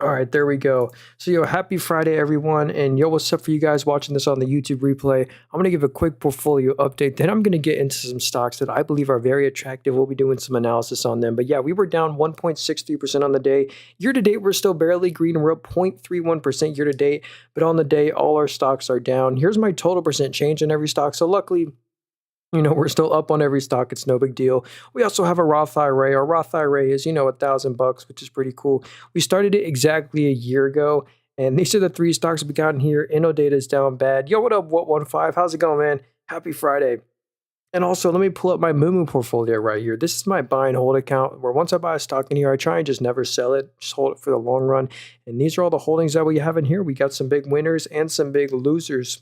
All right, there we go. So, yo, happy Friday, everyone. And yo, what's up for you guys watching this on the YouTube replay? I'm going to give a quick portfolio update. Then I'm going to get into some stocks that I believe are very attractive. We'll be doing some analysis on them. But yeah, we were down 1.63% on the day. Year to date, we're still barely green. We're up 0.31% year to date. But on the day, all our stocks are down. Here's my total percent change in every stock. So, luckily, we're still up on every stock. It's no big deal. We also have a Roth IRA. Our Roth IRA is, $1,000, which is pretty cool. We started it exactly a year ago, and these are the three stocks we got in here. InnoData is down bad. Yo, what up, What15? How's it going, man? Happy Friday. And also, let me pull up my Moomoo portfolio right here. This is my buy and hold account, where once I buy a stock in here, I try and just never sell it, just hold it for the long run. And these are all the holdings that we have in here. We got some big winners and some big losers.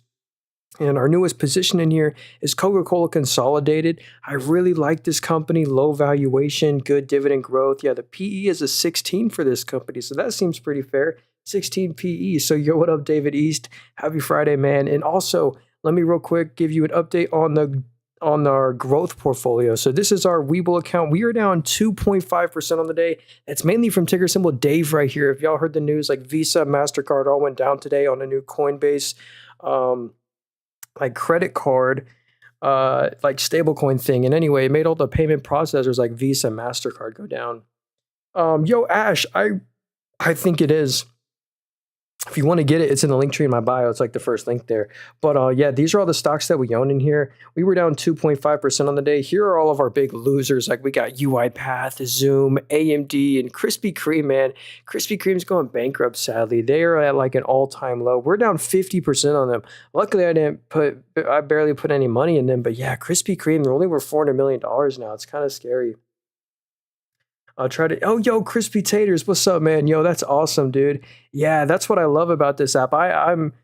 And our newest position in here is Coca-Cola Consolidated. I really like this company, low valuation, good dividend growth. Yeah, the PE is a 16 for this company, so that seems pretty fair. 16 PE. So yo, what up, David East? Happy Friday, man. And also, let me real quick give you an update on our growth portfolio. So this is our Webull account. We are down 2.5% on the day. It's mainly from ticker symbol Dave right here. If y'all heard the news, like Visa, MasterCard all went down today on a new Coinbase like credit card, like stablecoin thing. And anyway, it made all the payment processors like Visa, MasterCard go down. Yo, Ash, I think it is. If you want to get it, it's in the link tree in my bio. It's like the first link there. But yeah, these are all the stocks that we own in here. We were down 2.5% on the day. Here are all of our big losers. Like we got UiPath, Zoom, AMD, and Krispy Kreme, man. Krispy Kreme's going bankrupt, sadly. They are at like an all-time low. We're down 50% on them. Luckily, I barely put any money in them. But yeah, Krispy Kreme, they're only worth $400 million now. It's kind of scary. I'll try to. Oh, yo, Crispy Taters, what's up, man? Yo, that's awesome, dude. Yeah, that's what I love about this app. I'm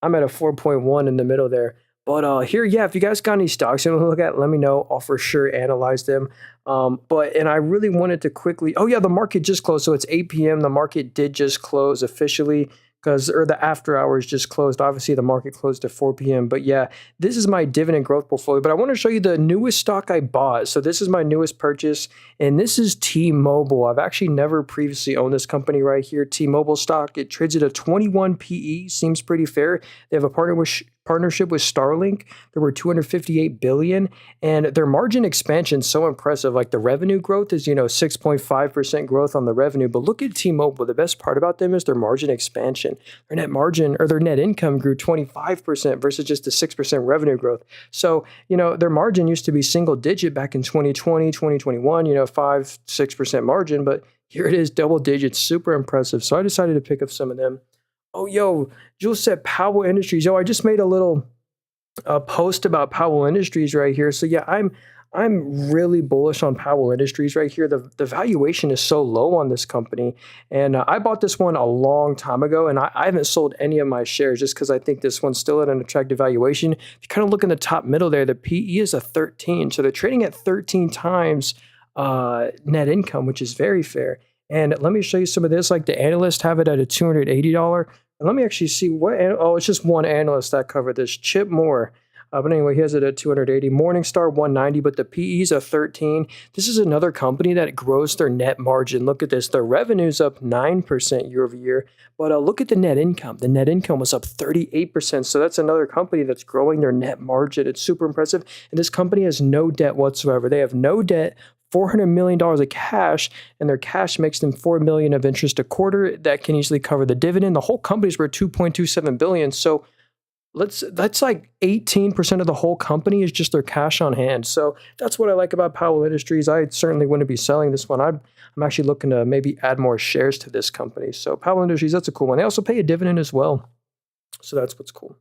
at a 4.1 in the middle there. But here, yeah, if you guys got any stocks you want to look at, let me know. I'll for sure analyze them. And I really wanted to quickly. Oh yeah, the market just closed, so it's 8 p.m. The market did just close officially. Or the after hours just closed. Obviously, the market closed at 4 p.m. But yeah, this is my dividend growth portfolio. But I want to show you the newest stock I bought. So this is my newest purchase, and this is T-Mobile. I've actually never previously owned this company right here. T-Mobile stock. It trades at a 21 PE. Seems pretty fair. They have a partnership with Starlink. There were 258 billion, and their margin expansion is so impressive. Like the revenue growth is 6.5% growth on the revenue. But look at T-Mobile. The best part about them is their margin expansion. Their net margin or their net income grew 25% versus just a 6% revenue growth. So, their margin used to be single digit back in 2020, 2021, 5-6% margin, but here it is double digits, super impressive. So I decided to pick up some of them. Oh, yo, Jules said Powell Industries. Yo, I just made a little post about Powell Industries right here. So yeah, I'm really bullish on Powell Industries right here. The valuation is so low on this company. And I bought this one a long time ago, and I haven't sold any of my shares just because I think this one's still at an attractive valuation. If you kind of look in the top middle there, the PE is a 13. So they're trading at 13 times net income, which is very fair. And let me show you some of this. Like the analysts have it at a $280. And let me actually see it's just one analyst that covered this, Chip Moore. But anyway, he has it at 280. Morningstar 190, but the PE is a 13. This is another company that grows their net margin. Look at this. Their revenue's up 9% year over year. But look at the net income. The net income was up 38%. So that's another company that's growing their net margin. It's super impressive. And this company has no debt whatsoever. They have no debt. $400 million of cash, and their cash makes them $4 million of interest a quarter. That can easily cover the dividend. The whole company's worth $2.27 billion. So that's like 18% of the whole company is just their cash on hand. So that's what I like about Powell Industries. I certainly wouldn't be selling this one. I'm actually looking to maybe add more shares to this company. So Powell Industries, that's a cool one. They also pay a dividend as well. So that's what's cool.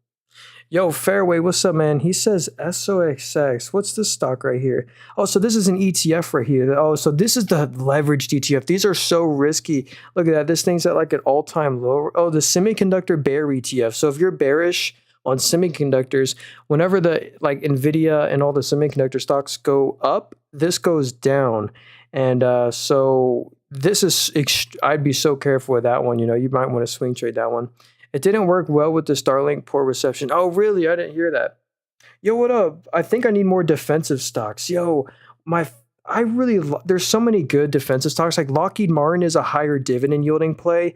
Yo, Fairway, what's up, man? He says SOXX. What's this stock right here? Oh, so this is an ETF right here. Oh, so this is the leveraged ETF. These are so risky. Look at that. This thing's at like an all-time low. Oh, the semiconductor bear ETF. So if you're bearish on semiconductors, whenever the like Nvidia and all the semiconductor stocks go up, this goes down. And so this is, I'd be so careful with that one. You might want to swing trade that one. It didn't work well with the Starlink poor reception. Oh, really? I didn't hear that. Yo, what up? I think I need more defensive stocks. Yo, there's so many good defensive stocks. Like Lockheed Martin is a higher dividend yielding play.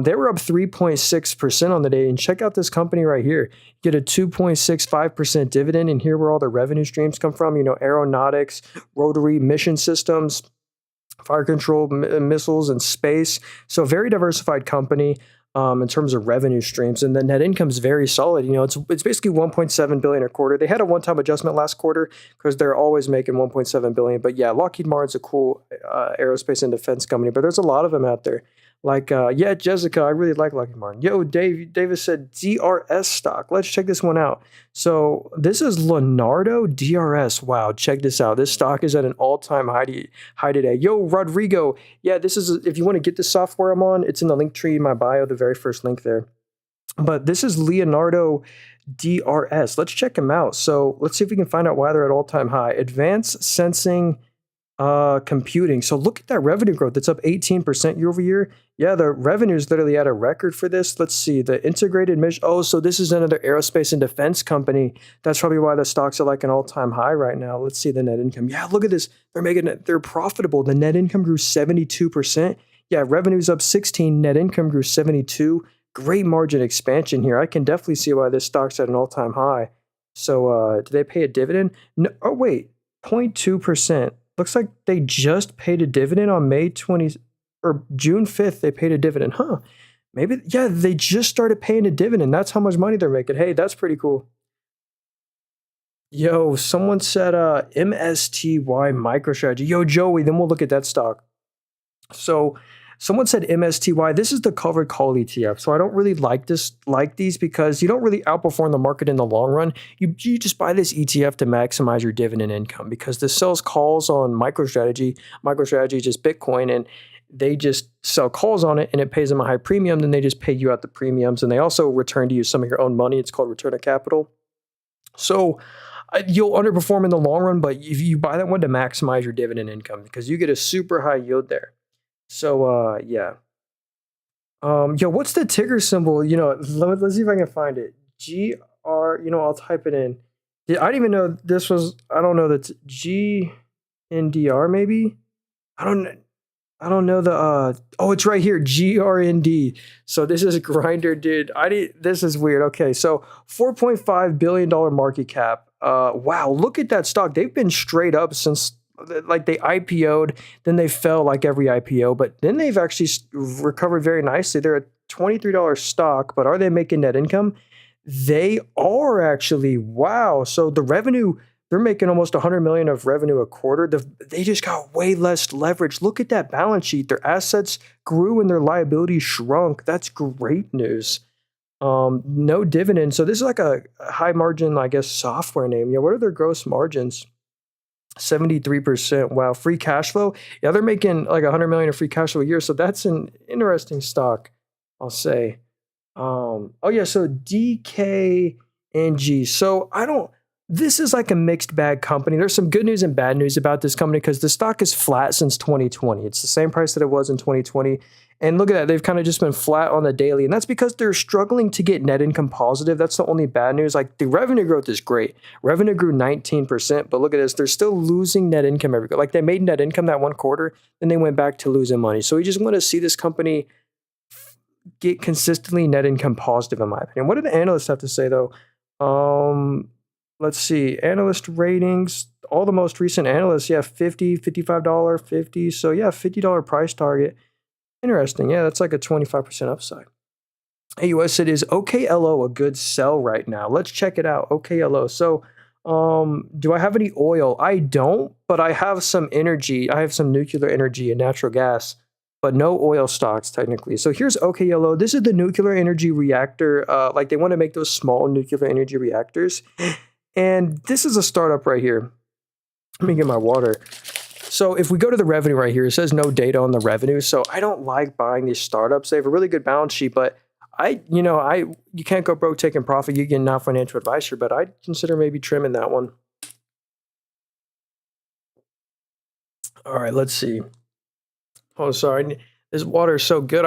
They were up 3.6% on the day. And check out this company right here. You get a 2.65% dividend. And here where all the revenue streams come from, aeronautics, rotary mission systems, fire control, missiles, and space. So very diversified company in terms of revenue streams, and the net income is very solid. It's basically 1.7 billion a quarter. They had a one-time adjustment last quarter because they're always making 1.7 billion. But yeah, Lockheed Martin's a cool aerospace and defense company, but there's a lot of them out there. Like, Jessica, I really like Lockheed Martin. Yo, Davis said DRS stock. Let's check this one out. So this is Leonardo DRS. Wow, check this out. This stock is at an all-time high today. Yo, Rodrigo. Yeah, this is, if you want to get the software I'm on, it's in the link tree in my bio, the very first link there. But this is Leonardo DRS. Let's check them out. So let's see if we can find out why they're at all-time high. Advanced sensing computing. So look at that revenue growth. It's up 18% year over year. Yeah, the revenue is literally at a record for this. Let's see, the integrated mission. Oh, so this is another aerospace and defense company. That's probably why the stocks are like an all-time high right now. Let's see the net income. Yeah, look at this. They're profitable. The net income grew 72%. Yeah, revenue's up 16, net income grew 72. Great margin expansion here. I can definitely see why this stock's at an all-time high. So, do they pay a dividend? No, oh wait, 0.2%. Looks like they just paid a dividend on May 20 or June 5th. They paid a dividend. Huh. Maybe, yeah, they just started paying a dividend. That's how much money they're making. Hey, that's pretty cool. Yo, someone said MSTY MicroStrategy. Yo, Joey, then we'll look at that stock. So someone said MSTY. This is the covered call ETF. So I don't really like these because you don't really outperform the market in the long run. You just buy this ETF to maximize your dividend income because this sells calls on MicroStrategy. MicroStrategy is just Bitcoin, and they just sell calls on it, and it pays them a high premium. Then they just pay you out the premiums, and they also return to you some of your own money. It's called return of capital. So you'll underperform in the long run, but if you buy that one to maximize your dividend income because you get a super high yield there. So, yeah. Yo, what's the ticker symbol? Let's see if I can find it. GR, I'll type it in. Yeah, I didn't even know this was, I don't know, that's GNDR maybe? I don't know oh, it's right here, GRND. So this is a grinder, dude. This is weird. Okay, so $4.5 billion market cap. Wow, look at that stock. They've been straight up since like they IPO'd, then they fell like every IPO, but then they've actually recovered very nicely. They're a $23 stock, but are they making net income? They are actually. Wow. So the revenue, they're making almost 100 million of revenue a quarter. They just got way less leverage. Look at that balance sheet. Their assets grew and their liabilities shrunk. That's great news. No dividend. So this is like a high margin, I guess, software name. Yeah. What are their gross margins? 73%. Wow. Free cash flow. Yeah, they're making like 100 million of free cash flow a year. So that's an interesting stock, I'll say. Oh yeah, so DKNG. So this is like a mixed bag company. There's some good news and bad news about this company because the stock is flat since 2020. It's the same price that it was in 2020. And look at that, they've kind of just been flat on the daily. And that's because they're struggling to get net income positive. That's the only bad news. Like the revenue growth is great. Revenue grew 19%, but look at this, they're still losing net income every quarter. Like they made net income that one quarter, then they went back to losing money. So we just want to see this company get consistently net income positive, in my opinion. What do the analysts have to say though? Let's see, analyst ratings, all the most recent analysts, yeah, $50, $55, $50. So yeah, $50 price target. Interesting. Yeah, that's like a 25% upside. AUS said, is OKLO a good sell right now? Let's check it out. OKLO. So, do I have any oil? I don't, but I have some energy. I have some nuclear energy and natural gas, but no oil stocks technically. So here's OKLO. This is the nuclear energy reactor. Like they want to make those small nuclear energy reactors. And this is a startup right here. Let me get my water. So if we go to the revenue right here, it says no data on the revenue. So I don't like buying these startups. They have a really good balance sheet, but you can't go broke taking profit. You get not financial advice here, but I'd consider maybe trimming that one. All right, let's see. Oh, sorry. This water is so good.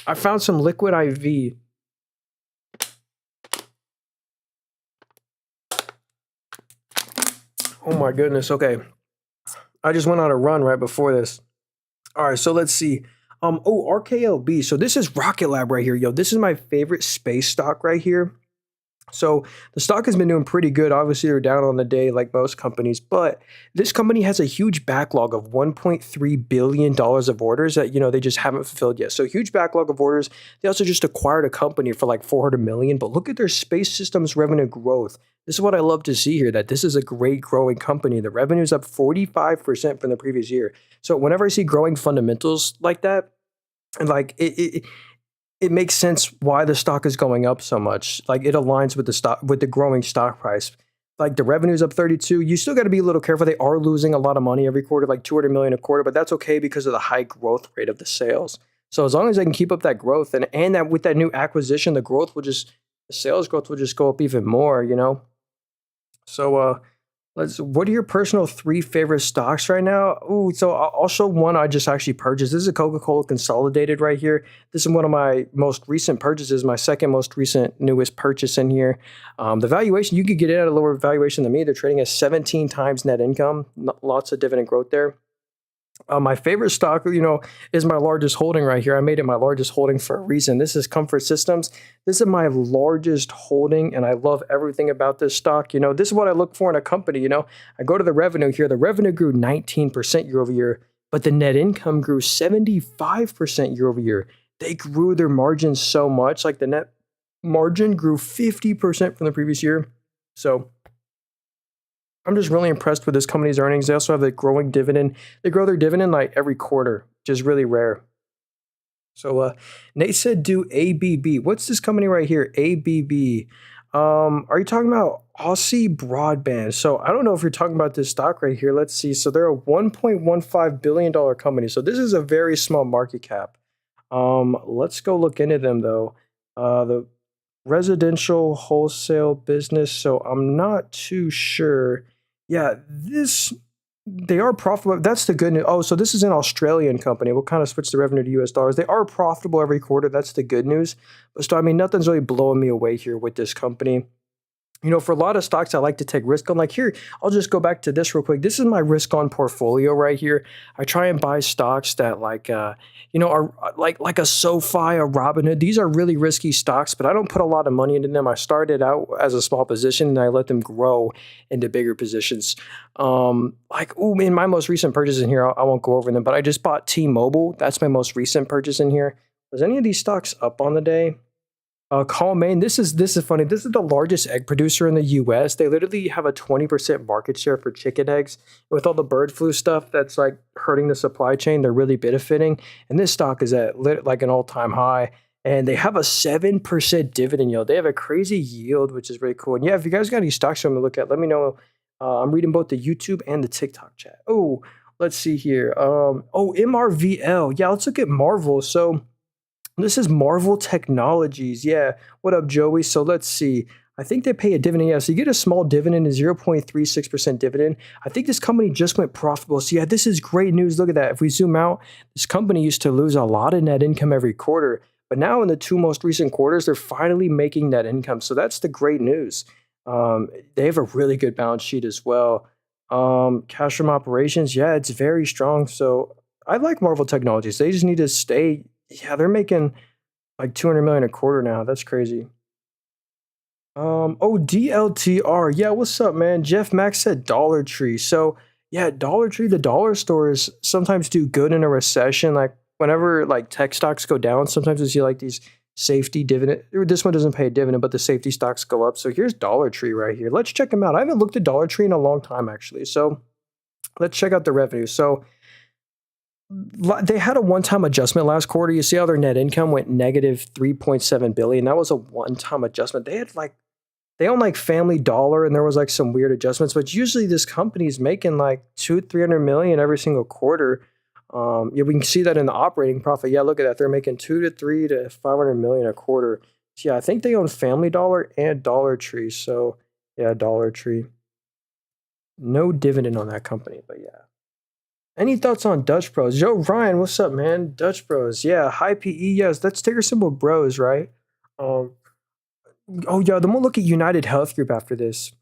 I found some liquid IV. Oh my goodness. Okay. I just went on a run right before this. All right, so let's see. RKLB. So this is Rocket Lab right here, yo. This is my favorite space stock right here. So the stock has been doing pretty good. Obviously, they're down on the day like most companies, but this company has a huge backlog of $1.3 billion of orders that, they just haven't fulfilled yet. So huge backlog of orders. They also just acquired a company for like 400 million, but look at their space systems revenue growth. This is what I love to see here, that this is a great growing company. The revenue is up 45% from the previous year. So whenever I see growing fundamentals like that, and like it makes sense why the stock is going up so much. Like it aligns with the stock, with the growing stock price. Like the revenue's up 32. You still got to be a little careful. They are losing a lot of money every quarter, like 200 million a quarter, but that's okay because of the high growth rate of the sales. So as long as they can keep up that growth and that with that new acquisition, the sales growth will just go up even more. So what are your personal three favorite stocks right now? Ooh, so I'll show one I just actually purchased. This is a Coca-Cola Consolidated right here. This is one of my most recent purchases, my second most recent newest purchase in here. The valuation, you could get it at a lower valuation than me. They're trading at 17 times net income. Lots of dividend growth there. My favorite stock, is my largest holding right here. I made it my largest holding for a reason. This is Comfort Systems. This is my largest holding, and I love everything about this stock. This is what I look for in a company. I go to the revenue here. The revenue grew 19% year over year, but the net income grew 75% year over year. They grew their margins so much. Like the net margin grew 50% from the previous year. So I'm just really impressed with this company's earnings. They also have a growing dividend. They grow their dividend like every quarter, which is really rare. So Nate said do ABB. What's this company right here? ABB. Are you talking about Aussie Broadband? So I don't know if you're talking about this stock right here. Let's see. So they're a $1.15 billion company. So this is a very small market cap. Let's go look into them though. The residential wholesale business. So I'm not too sure. Yeah, they are profitable. That's the good news. Oh, so this is an Australian company. We'll kind of switch the revenue to US dollars. They are profitable every quarter. That's the good news. But so, nothing's really blowing me away here with this company. For a lot of stocks, I like to take risk on. Like here, I'll just go back to this real quick. This is my risk on portfolio right here. I try and buy stocks that are like a SoFi, a Robinhood. These are really risky stocks, but I don't put a lot of money into them. I started out as a small position and I let them grow into bigger positions. In my most recent purchase in here, I won't go over them, but I just bought T-Mobile. That's my most recent purchase in here. Was any of these stocks up on the day? Maine, this is funny. This is the largest egg producer in the U.S. They literally have a 20% market share for chicken eggs. With all the bird flu stuff that's like hurting the supply chain, they're really benefiting. And this stock is at like an all-time high. And they have a 7% dividend yield. They have a crazy yield, which is really cool. And yeah, if you guys got any stocks you want me to look at, let me know. I'm reading both the YouTube and the TikTok chat. Oh, let's see here. MRVL. Yeah, let's look at Marvel. So this is Marvel Technologies. Yeah. What up, Joey? So let's see. I think they pay a dividend. Yeah. So you get a small dividend, a 0.36% dividend. I think this company just went profitable. So yeah, this is great news. Look at that. If we zoom out, this company used to lose a lot of net income every quarter. But now in the two most recent quarters, they're finally making net income. So that's the great news. They have a really good balance sheet as well. Cash from operations. Yeah, it's very strong. So I like Marvel Technologies. They just need to stay. Yeah, they're making like 200 million a quarter now. That's crazy. DLTR. Yeah, what's up, man? Jeff Max said Dollar Tree. So yeah, Dollar Tree, the dollar stores sometimes do good in a recession. Like whenever like tech stocks go down, sometimes you see like these safety dividend. This one doesn't pay a dividend, but the safety stocks go up. So here's Dollar Tree right here. Let's check them out. I haven't looked at Dollar Tree in a long time, actually. So let's check out the revenue. So they had a one-time adjustment last quarter. You see how their net income went negative 3.7 billion. That was a one-time adjustment. They own like Family Dollar, and there was like some weird adjustments. But usually, this company is making like 300 million every single quarter. Yeah, we can see that in the operating profit. Yeah, look at that. They're making 3 to 500 million a quarter. So yeah, I think they own Family Dollar and Dollar Tree. So yeah, Dollar Tree. No dividend on that company, but yeah. Any thoughts on Dutch Bros? Yo, Ryan, what's up, man? Dutch Bros. Yeah, high PE. Yes, that's ticker symbol Bros, right? Um, oh, yeah, then we'll look at United Health Group after this.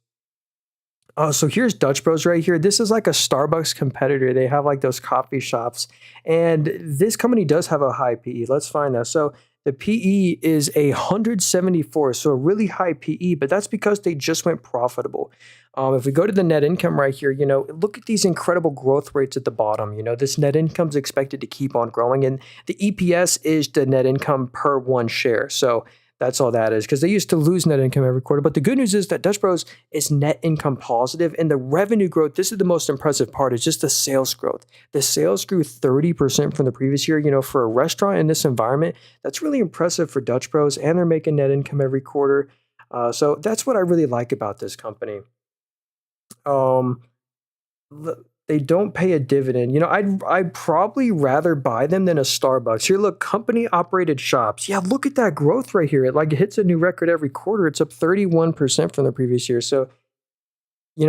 Oh, so here's Dutch Bros right here. This is like a Starbucks competitor. They have like those coffee shops. And this company does have a high PE. Let's find that. So the PE is 174, so a really high PE, but that's because they just went profitable. If we go to the net income right here, look at these incredible growth rates at the bottom. This net income is expected to keep on growing, and the EPS is the net income per one share. So that's all that is, because they used to lose net income every quarter. But the good news is that Dutch Bros is net income positive, and the revenue growth, this is the most impressive part, is just the sales growth. The sales grew 30% from the previous year. For a restaurant in this environment, that's really impressive for Dutch Bros, and they're making net income every quarter. So that's what I really like about this company. Um, they don't pay a dividend. I'd probably rather buy them than a Starbucks. Here, look, company operated shops. Yeah, look at that growth right here. It hits a new record every quarter. It's up 31% from the previous year. So,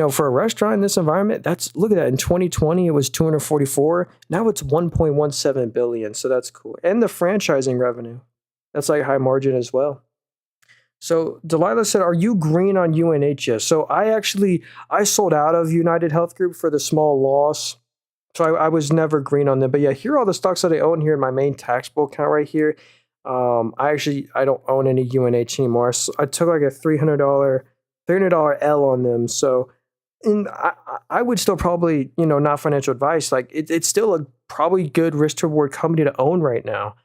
for a restaurant in this environment, look at that. In 2020, it was 244. Now it's 1.17 billion. So that's cool. And the franchising revenue, that's like high margin as well. So Delilah said, "Are you green on UNH yet?" So I sold out of United Health Group for the small loss. So I was never green on them. But yeah, here are all the stocks that I own here in my main taxable account right here. I don't own any UNH anymore. So I took like a $300 L on them. So and I would still probably, not financial advice. Like it's still a probably good risk to reward company to own right now.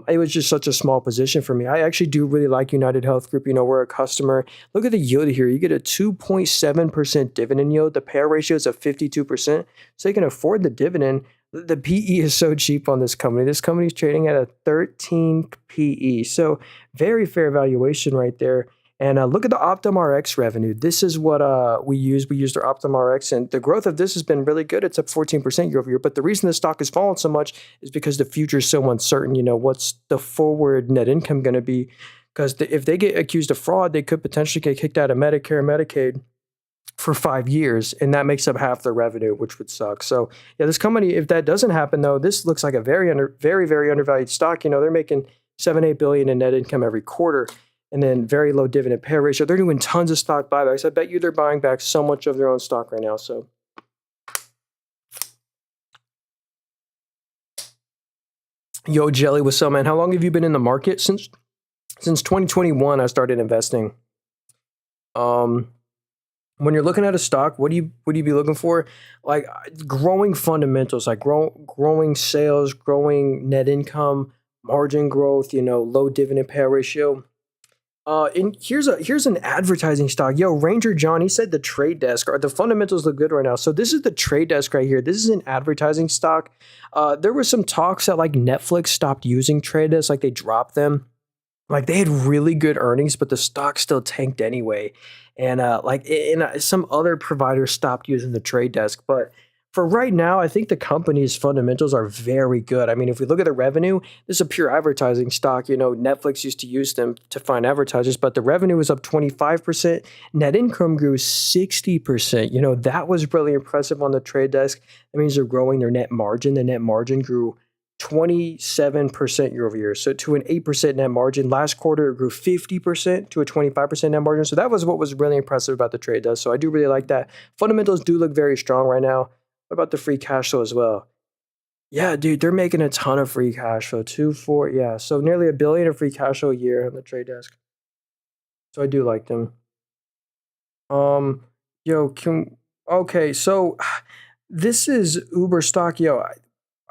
It was just such a small position for me. I actually do really like United Health Group. We're a customer. Look at the yield here. You get a 2.7% dividend yield. The payout ratio is at 52%. So you can afford the dividend. The PE is so cheap on this company. This company is trading at a 13 PE. So very fair valuation right there. And look at the OptumRx revenue. This is what we use. We used our OptumRx, and the growth of this has been really good. It's up 14% year over year. But the reason the stock has fallen so much is because the future is so uncertain. What's the forward net income going to be? Because if they get accused of fraud, they could potentially get kicked out of Medicare and Medicaid for 5 years, and that makes up half their revenue, which would suck. So yeah, this company, if that doesn't happen though, this looks like a very undervalued stock. They're making 7-8 billion in net income every quarter, and then very low dividend payout ratio. They're doing tons of stock buybacks. I bet you they're buying back so much of their own stock right now. So yo, Jelly, what's up, man? How long have you been in the market? Since 2021, I started investing. When you're looking at a stock, what do you be looking for? Like growing fundamentals, like growing sales, growing net income, margin growth, low dividend payout ratio. And here's an advertising stock. Yo, Ranger John, he said the Trade Desk, or the fundamentals look good right now. So this is the Trade Desk right here. This is an advertising stock. There was some talks that like Netflix stopped using Trade Desk, like they dropped them. Like they had really good earnings, but the stock still tanked anyway. And some other providers stopped using the Trade Desk. But for right now, I think the company's fundamentals are very good. I mean, if we look at the revenue, this is a pure advertising stock. Netflix used to use them to find advertisers, but the revenue was up 25%. Net income grew 60%. That was really impressive on the Trade Desk. That means they're growing their net margin. The net margin grew 27% year over year. So to an 8% net margin. Last quarter, it grew 50% to a 25% net margin. So that was what was really impressive about the Trade Desk. So I do really like that. Fundamentals do look very strong right now. What about the free cash flow as well? Yeah, dude, they're making a ton of free cash flow. 4, yeah. So nearly $1 billion of free cash flow a year on the Trade Desk. So I do like them. Yo, okay, so this is Uber stock. Yo,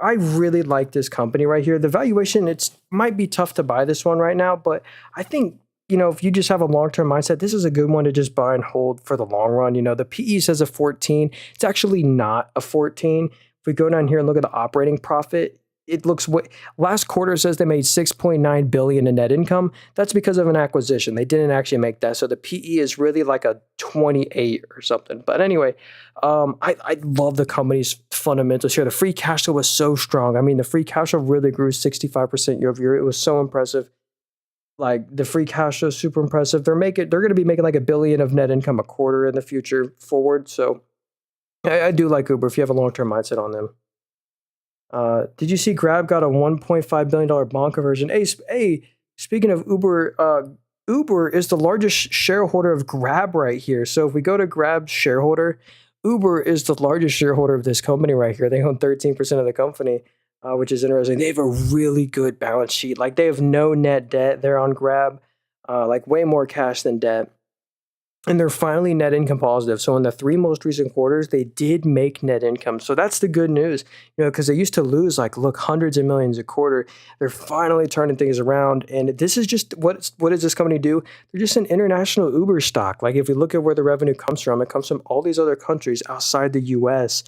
I really like this company right here. The valuation, it might be tough to buy this one right now, but I think, if you just have a long-term mindset, this is a good one to just buy and hold for the long run. The PE says a 14. It's actually not a 14. If we go down here and look at the operating profit, it looks last quarter says they made 6.9 billion in net income. That's because of an acquisition. They didn't actually make that. So the PE is really like a 28 or something. But anyway, I love the company's fundamentals here. The free cash flow was so strong. I mean, the free cash flow really grew 65% year over year. It was so impressive. Like the free cash flow is super impressive. They're going to be making like $1 billion of net income a quarter in the future forward. So I do like Uber if you have a long-term mindset on them. Did you see Grab got a $1.5 billion bond conversion? Hey, speaking of Uber, Uber is the largest shareholder of Grab right here. So if we go to Grab's shareholder, Uber is the largest shareholder of this company right here. They own 13% of the company, which is interesting. They have a really good balance sheet. Like they have no net debt. They're on Grab, like way more cash than debt. And they're finally net income positive. So in the 3 most recent quarters, they did make net income. So that's the good news, because they used to lose hundreds of millions a quarter. They're finally turning things around. And this is just what does this company do? They're just an international Uber stock. Like if we look at where the revenue comes from, it comes from all these other countries outside the US,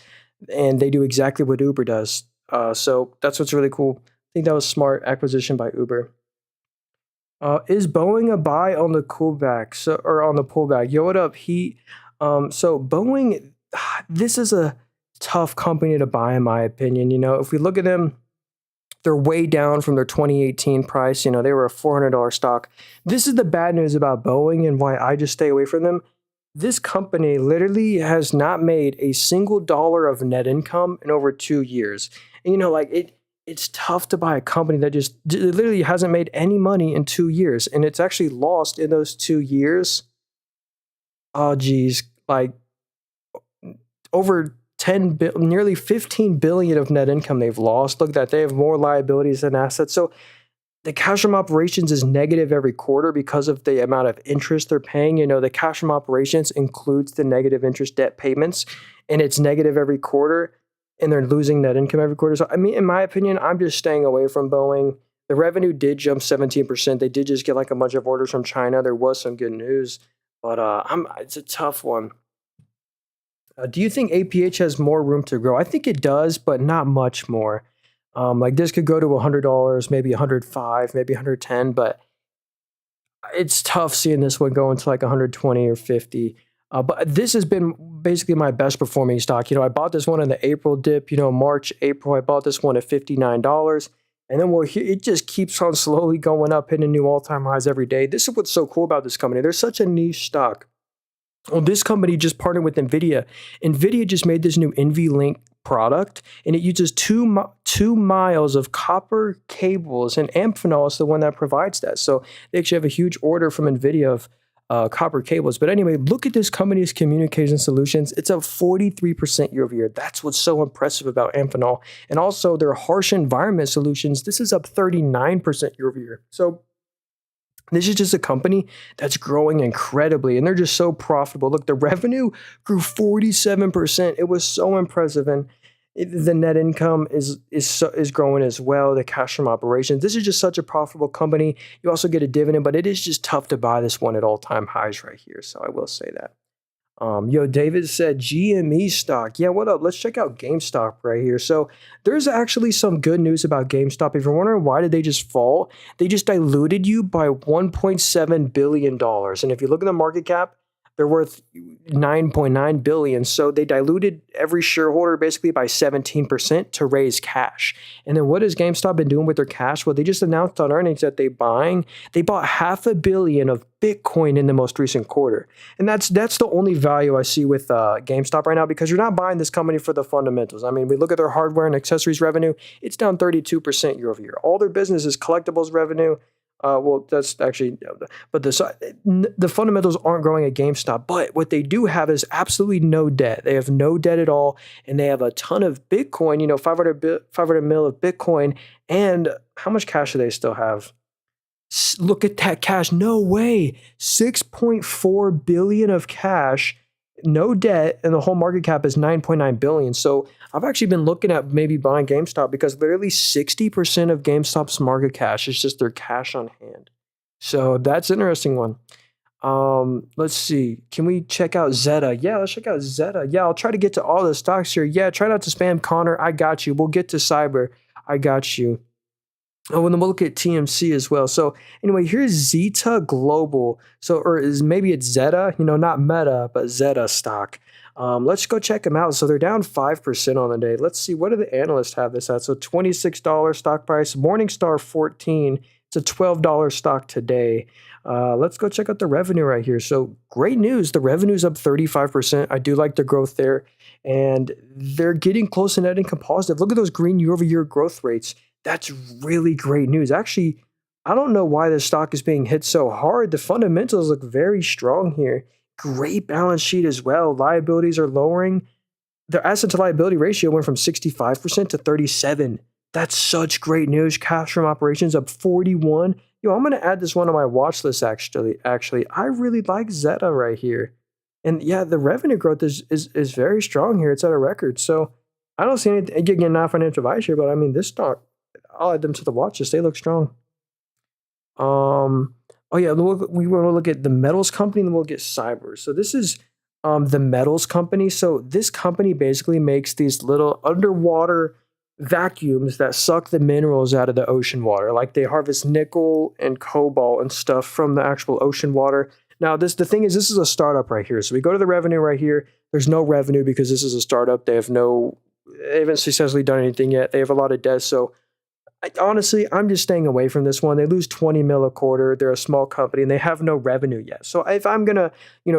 and they do exactly what Uber does. So that's what's really cool. I think that was smart acquisition by Uber. Is Boeing a buy on the pullback? Or on the pullback? Yo, what up, Heat? So Boeing, this is a tough company to buy, in my opinion. If we look at them, they're way down from their 2018 price. They were a $400 stock. This is the bad news about Boeing and why I just stay away from them. This company literally has not made a single dollar of net income in over 2 years. And it's tough to buy a company that just literally hasn't made any money in 2 years. And it's actually lost in those 2 years. Oh, geez, like over nearly 15 billion of net income they've lost. Look at that. They have more liabilities than assets. So the cash from operations is negative every quarter because of the amount of interest they're paying. The cash from operations includes the negative interest debt payments, and it's negative every quarter. And they're losing net income every quarter. So, in my opinion, I'm just staying away from Boeing. The revenue did jump 17%. They did just get a bunch of orders from China. There was some good news, but it's a tough one. Do you think APH has more room to grow? I think it does, but not much more. This could go to $100, maybe $105, maybe $110, but it's tough seeing this one go into 120 or 50. But this has been basically my best performing stock. I bought this one in the April dip, March, April. I bought this one at $59. And then it just keeps on slowly going up, hitting new all-time highs every day. This is what's so cool about this company. They're such a niche stock. Well, this company just partnered with NVIDIA. NVIDIA just made this new NVLink product, and it uses 2 miles of copper cables, and Amphenol is the one that provides that. So they actually have a huge order from NVIDIA of copper cables. But anyway, look at this company's communication solutions. It's up 43% year over year. That's what's so impressive about Amphenol. And also their harsh environment solutions, this is up 39% year over year. So this is just a company that's growing incredibly, and they're just so profitable. Look, the revenue grew 47%. It was so impressive, and the net income is growing as well. The cash from operations. This is just such a profitable company. You also get a dividend, but it is just tough to buy this one at all-time highs right here. So I will say that. David said GME stock. Yeah, what up? Let's check out GameStop right here. So there's actually some good news about GameStop. If you're wondering why did they just fall, they just diluted you by $1.7 billion. And if you look at the market cap, they're worth $9.9 billion. So they diluted every shareholder basically by 17% to raise cash. And then what has GameStop been doing with their cash? Well, they just announced on earnings that they bought $500 million of Bitcoin in the most recent quarter. And that's the only value I see with GameStop right now, because you're not buying this company for the fundamentals. We look at their hardware and accessories revenue, it's down 32% year over year. All their business is collectibles revenue. Well, that's actually, but the fundamentals aren't growing at GameStop. But what they do have is absolutely no debt. They have no debt at all, and they have a ton of Bitcoin. 500 mil of Bitcoin. And how much cash do they still have? Look at that cash. No way. 6.4 billion of cash, no debt, and the whole market cap is 9.9 billion. So I've actually been looking at maybe buying GameStop, because literally 60% of GameStop's market cash is just their cash on hand. So that's an interesting one. Let's see. Can we check out Zeta? Yeah, let's check out Zeta. Yeah, I'll try to get to all the stocks here. Yeah, try not to spam Connor. I got you. We'll get to cyber. I got you. Oh, and then we'll look at TMC as well. So anyway, here's Zeta Global. Maybe it's Zeta, not Meta, but Zeta stock. Let's go check them out. So they're down 5% on the day. Let's see, what do the analysts have this at? So $26 stock price, Morningstar 14. It's a $12 stock today. Let's go check out the revenue right here. So great news. The revenue's up 35%. I do like the growth there. And they're getting close to net income positive. Look at those green year-over-year growth rates. That's really great news. Actually, I don't know why this stock is being hit so hard. The fundamentals look very strong here. Great balance sheet as well. Liabilities are lowering. Their asset to liability ratio went from 65% to 37. That's such great news. Cash from operations up 41. Yo, I'm gonna add this one on my watch list actually. I really like Zeta right here. And yeah, the revenue growth is very strong here. It's at a record. So I don't see anything again, not financial advice here, but I mean this stock, I'll add them to the watch list. They look strong. Um, oh yeah, we want to look at the metals company, and then we'll get cyber. So this is the metals company. So this company basically makes these little underwater vacuums that suck the minerals out of the ocean water. Like they harvest nickel and cobalt and stuff from the actual ocean water. Now, the thing is, this is a startup right here. So we go to the revenue right here. There's no revenue because this is a startup. They haven't successfully done anything yet. They have a lot of debt. So honestly, I'm just staying away from this one. They lose 20 mil a quarter. They're a small company and they have no revenue yet. So if I'm gonna,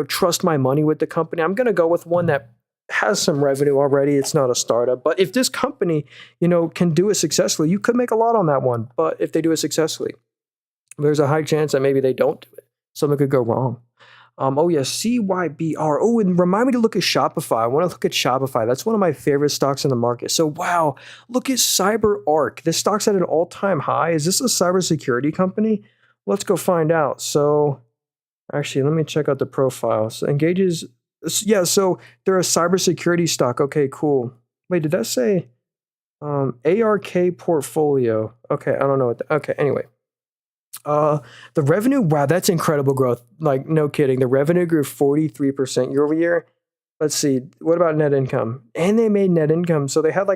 trust my money with the company, I'm gonna go with one that has some revenue already. It's not a startup. But if this company, can do it successfully, you could make a lot on that one. But if they do it successfully, there's a high chance that maybe they don't do it. Something could go wrong. Oh yeah, CYBR. Oh, and remind me to look at Shopify. I want to look at Shopify. That's one of my favorite stocks in the market. So wow, look at CyberArk. This stock's at an all-time high. Is this a cybersecurity company? Let's go find out. So actually, let me check out the profile. So engages, yeah, so they're a cybersecurity stock. Okay, cool. Wait, did that say ARK portfolio? Okay, I don't know okay, anyway. The revenue, wow, that's incredible growth. Like, no kidding. The revenue grew 43% year over year. Let's see. What about net income? And they made net income. So they had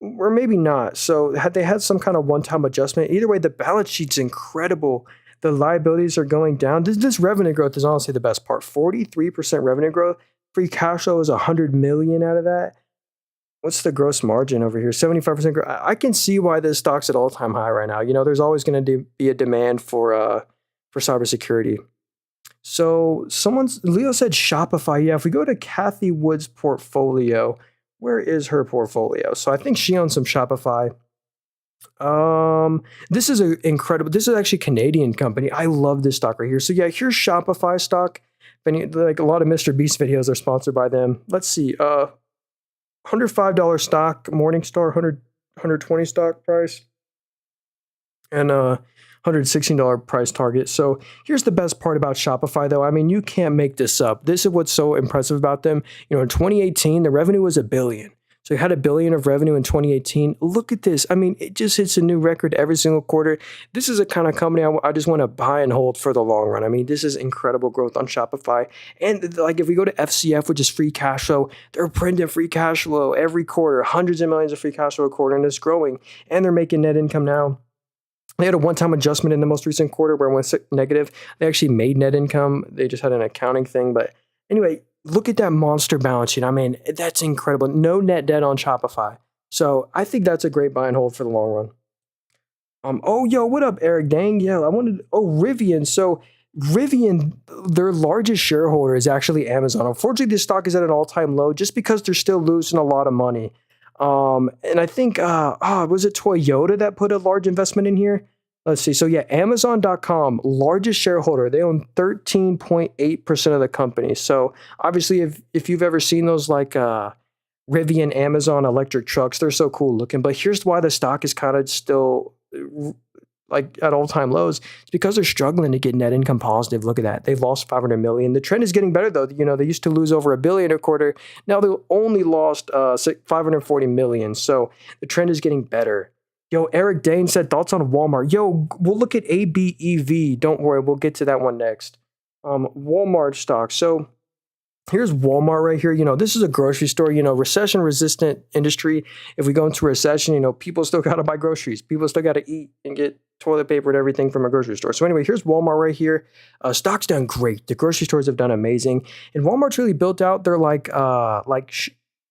or maybe not. So had they had some kind of one-time adjustment. Either way, the balance sheet's incredible. The liabilities are going down. This revenue growth is honestly the best part. 43% revenue growth. Free cash flow is 100 million out of that. What's the gross margin over here? 75% growth. I can see why this stock's at all-time high right now. There's always going to be a demand for cybersecurity. So Leo said Shopify. Yeah, if we go to Kathy Wood's portfolio, where is her portfolio? So I think she owns some Shopify. This is incredible. This is actually a Canadian company. I love this stock right here. So yeah, here's Shopify stock. Like a lot of Mr. Beast videos are sponsored by them. Let's see. $105 stock, Morningstar, 120 stock price, and $116 price target. So here's the best part about Shopify, though. I mean, you can't make this up. This is what's so impressive about them. In 2018, the revenue was $1 billion. So you had $1 billion of revenue in 2018. Look at this. I mean, it just hits a new record every single quarter. This is a kind of company I just want to buy and hold for the long run. I mean, this is incredible growth on Shopify. And like if we go to FCF, which is free cash flow, they're printing free cash flow every quarter, hundreds of millions of free cash flow a quarter, and it's growing. And they're making net income now. They had a one-time adjustment in the most recent quarter where it went negative. They actually made net income. They just had an accounting thing. But anyway, look at that monster balance sheet. I mean, that's incredible. No net debt on Shopify. So I think that's a great buy and hold for the long run. Oh, yo, what up, Eric? Dang, yeah, Rivian. So Rivian, their largest shareholder is actually Amazon. Unfortunately, this stock is at an all-time low just because they're still losing a lot of money. And I think, was it Toyota that put a large investment in here? Let's see. So yeah, Amazon.com, largest shareholder. They own 13.8% of the company. So obviously, if you've ever seen those Rivian Amazon electric trucks, they're so cool looking. But here's why the stock is kind of still at all-time lows. It's because they're struggling to get net income positive. Look at that. They've lost 500 million. The trend is getting better though. They used to lose over $1 billion a quarter. Now they only lost 540 million. So the trend is getting better. Yo, Eric Dane said thoughts on Walmart. Yo, we'll look at ABEV. Don't worry, we'll get to that one next. Walmart stock. So here's Walmart right here. This is a grocery store, recession-resistant industry. If we go into a recession, people still got to buy groceries. People still got to eat and get toilet paper and everything from a grocery store. So anyway, here's Walmart right here. Stock's done great. The grocery stores have done amazing. And Walmart's really built out their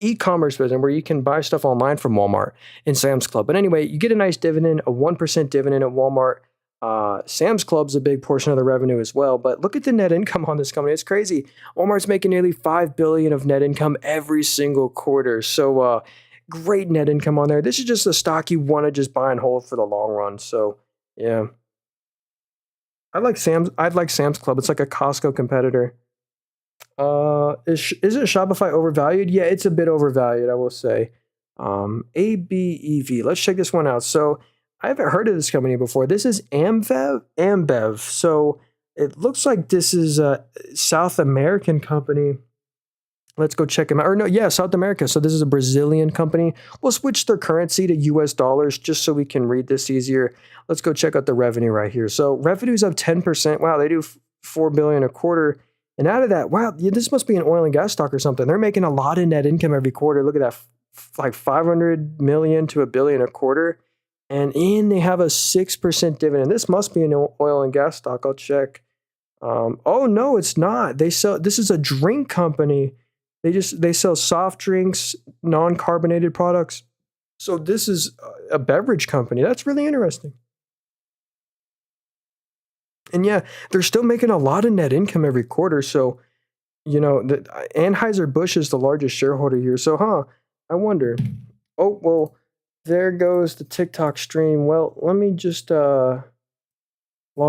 e-commerce business where you can buy stuff online from Walmart and Sam's Club. But anyway, you get a nice dividend, a 1% dividend at Walmart. Sam's Club's a big portion of the revenue as well. But look at the net income on this company. It's crazy. Walmart's making nearly $5 billion of net income every single quarter. So great net income on there. This is just a stock you want to just buy and hold for the long run. So yeah. I'd like Sam's Club. It's like a Costco competitor. Is it Shopify overvalued? Yeah, it's a bit overvalued, I will say. ABEV. Let's check this one out. So I haven't heard of this company before. This is Ambev. So it looks like this is a South American company. Let's go check them out. Or no, yeah, South America. So this is a Brazilian company. We'll switch their currency to US dollars just so we can read this easier. Let's go check out the revenue right here. So revenue's up 10%. Wow, they do 4 billion a quarter. And out of that, wow, this must be an oil and gas stock or something. They're making a lot of net income every quarter. Look at that, like 500 million to a billion a quarter. And they have a 6% dividend. This must be an oil and gas stock. I'll check. Oh no, it's not. This is a drink company. They sell soft drinks, non-carbonated products. So this is a beverage company. That's really interesting. And yeah, they're still making a lot of net income every quarter. So, Anheuser-Busch is the largest shareholder here. So, I wonder. Oh, well, there goes the TikTok stream. Well, let me just log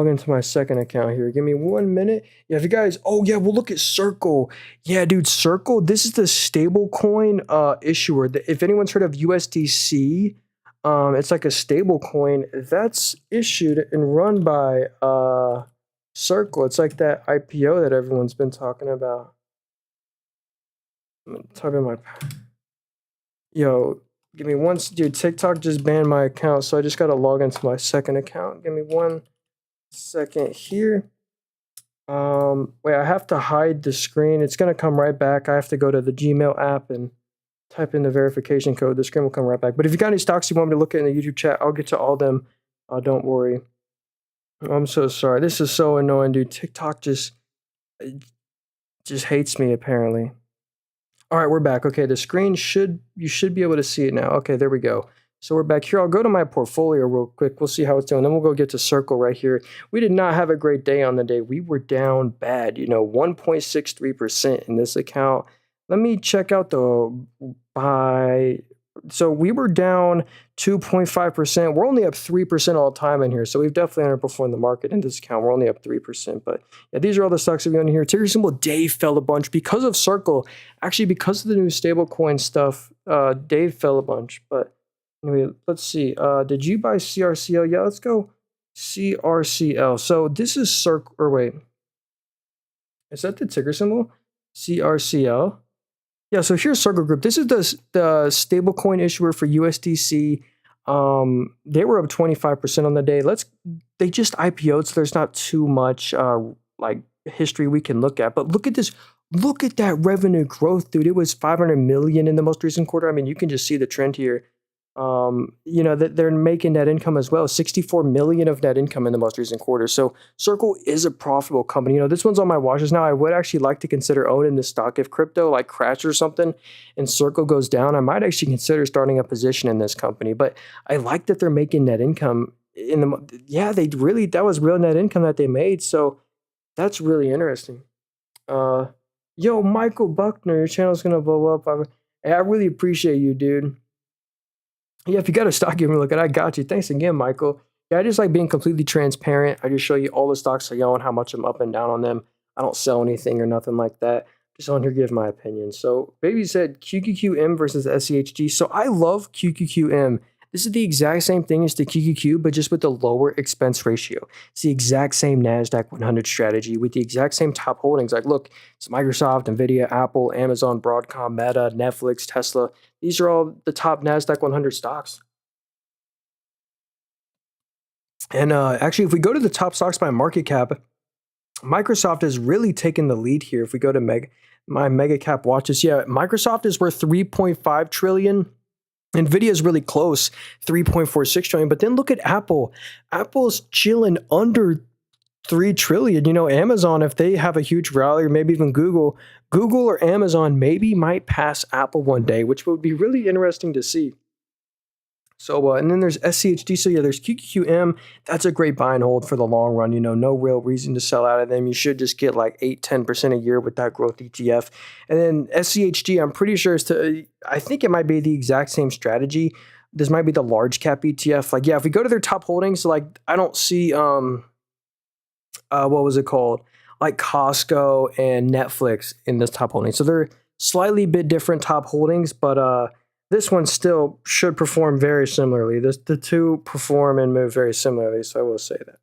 into my second account here. Give me 1 minute. Yeah, if you guys, oh yeah, we'll look at Circle. Yeah, dude, Circle, this is the stablecoin issuer. If anyone's heard of USDC, it's like a stablecoin that's issued and run by Circle. It's like that IPO that everyone's been talking about. I'm gonna type in my give me one. Dude, TikTok just banned my account, so I just gotta log into my second account. Give me 1 second here. Wait, I have to hide the screen. It's gonna come right back. I have to go to the Gmail app and type in the verification code. The screen will come right back. But if you got any stocks you want me to look at in the YouTube chat, I'll get to all them. Don't worry. I'm so sorry. This is so annoying, dude. TikTok just hates me apparently. All right, we're back. Okay, the screen you should be able to see it now. Okay, there we go. So we're back here. I'll go to my portfolio real quick. We'll see how it's doing. Then we'll go get to Circle right here. We did not have a great day on the day. We were down bad, 1.63% in this account. Let me check out the buy. So we were down 2.5%. We're only up 3% all the time in here. So we've definitely underperformed the market in this account. We're only up 3%. But yeah, these are all the stocks that we own here. Ticker symbol Dave fell a bunch because of Circle. Actually, because of the new stablecoin stuff, Dave fell a bunch. But anyway, let's see. Did you buy CRCL? Yeah, let's go CRCL. So this is Circle, or wait. Is that the ticker symbol? CRCL? Yeah, so here's Circle Group. This is the stablecoin issuer for USDC. They were up 25% on the day. They just IPO'd, so there's not too much like history we can look at. But look at this. Look at that revenue growth, dude. It was 500 million in the most recent quarter. I mean, you can just see the trend here. That they're making net income as well. 64 million of net income in the most recent quarter. So Circle is a profitable company. This one's on my watch list now. I would actually like to consider owning this stock. If crypto like crashes or something and Circle goes down, I might actually consider starting a position in this company. But I like that they're making net income that was real net income that they made. So that's really interesting. Yo, Michael Buckner, your channel's gonna blow up. I really appreciate you, dude. Yeah, if you got a stock, give me a look at it. I got you. Thanks again, Michael. Yeah, I just like being completely transparent. I just show you all the stocks I own, how much I'm up and down on them. I don't sell anything or nothing like that. Just on here, give my opinion. So, Baby said QQQM versus SEHG. So, I love QQQM. This is the exact same thing as the QQQ, but just with the lower expense ratio. It's the exact same NASDAQ 100 strategy with the exact same top holdings. Like, look, it's Microsoft, NVIDIA, Apple, Amazon, Broadcom, Meta, Netflix, Tesla. These are all the top NASDAQ 100 stocks. And actually, if we go to the top stocks by market cap, Microsoft has really taken the lead here. If we go to my mega cap watches, yeah, Microsoft is worth 3.5 trillion. NVIDIA is really close, 3.46 trillion. But then look at Apple. Apple's chilling under 3 trillion. Amazon, if they have a huge rally, or maybe even Google or Amazon maybe might pass Apple one day, which would be really interesting to see. So, and then there's SCHD. So yeah, there's QQQM. That's a great buy and hold for the long run. No real reason to sell out of them. You should just get like 8-10% a year with that growth ETF. And then SCHD, I'm pretty sure I think it might be the exact same strategy. This might be the large cap ETF. Like, yeah, if we go to their top holdings, like I don't see what was it called? Like Costco and Netflix in this top holding. So they're slightly bit different top holdings, but this one still should perform very similarly. The two perform and move very similarly, so I will say that.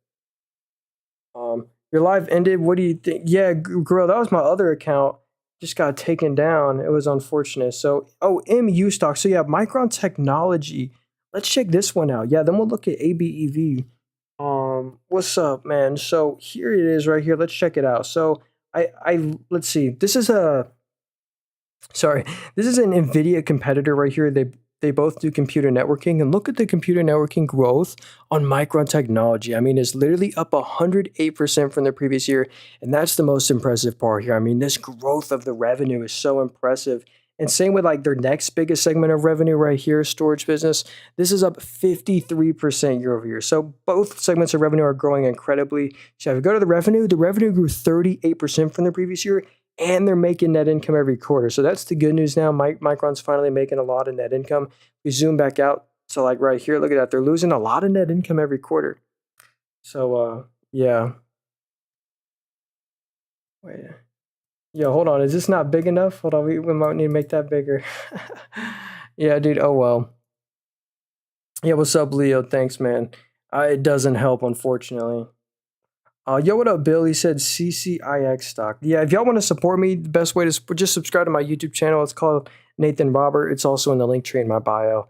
Your live ended. What do you think? Yeah, Grill, that was my other account. Just got taken down. It was unfortunate. So, oh, MU stock. So yeah, Micron Technology. Let's check this one out. Yeah, then we'll look at ABEV. What's up, man? So here it is right here. Let's check it out. So I let's see. This is a sorry. This is an NVIDIA competitor right here. They both do computer networking, and look at the computer networking growth on Micron Technology. I mean, it's literally up 108% from the previous year, and that's the most impressive part here. I mean, this growth of the revenue is so impressive. And same with like their next biggest segment of revenue right here, storage business. This is up 53% year over year. So both segments of revenue are growing incredibly. So if you go to the revenue grew 38% from the previous year, and they're making net income every quarter. So that's the good news now. Micron's finally making a lot of net income. We zoom back out. So like right here, look at that. They're losing a lot of net income every quarter. So yeah. Wait. Yeah, hold on. Is this not big enough? Hold on. We might need to make that bigger. Yeah, dude. Oh well. Yeah, what's up, Leo? Thanks, man. It doesn't help, unfortunately. Yo, what up, Bill? He said CCIX stock. Yeah, if y'all want to support me, the best way to just subscribe to my YouTube channel. It's called Nathan Robert. It's also in the link tree in my bio.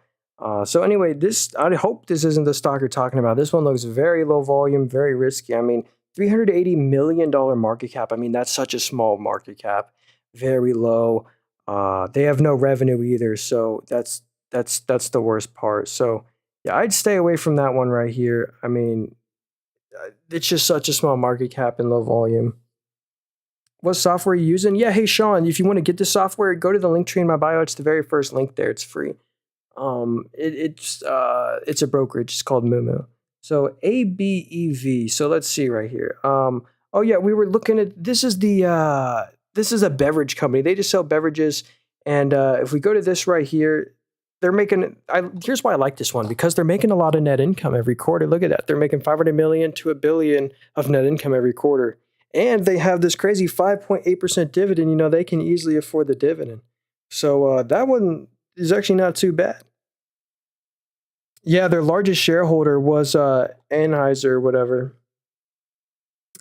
So anyway, I hope this isn't the stock you're talking about. This one looks very low volume, very risky. I mean, $380 million market cap. I mean, that's such a small market cap, very low. They have no revenue either, so that's the worst part. So yeah, I'd stay away from that one right here. I mean, it's just such a small market cap and low volume. What software are you using? Yeah, hey Sean, if you want to get this software, go to the link tree in my bio. It's the very first link there. It's free. It's a brokerage. It's called Mumu. So ABEV. So let's see right here. Oh yeah, we were looking at this is a beverage company. They just sell beverages, and if we go to this right here, they're making. Here's why I like this one, because they're making a lot of net income every quarter. Look at that. They're making 500 million to $1 billion of net income every quarter, and they have this crazy 5.8% dividend. You know, they can easily afford the dividend. So that one is actually not too bad. Yeah, their largest shareholder was Anheuser or whatever.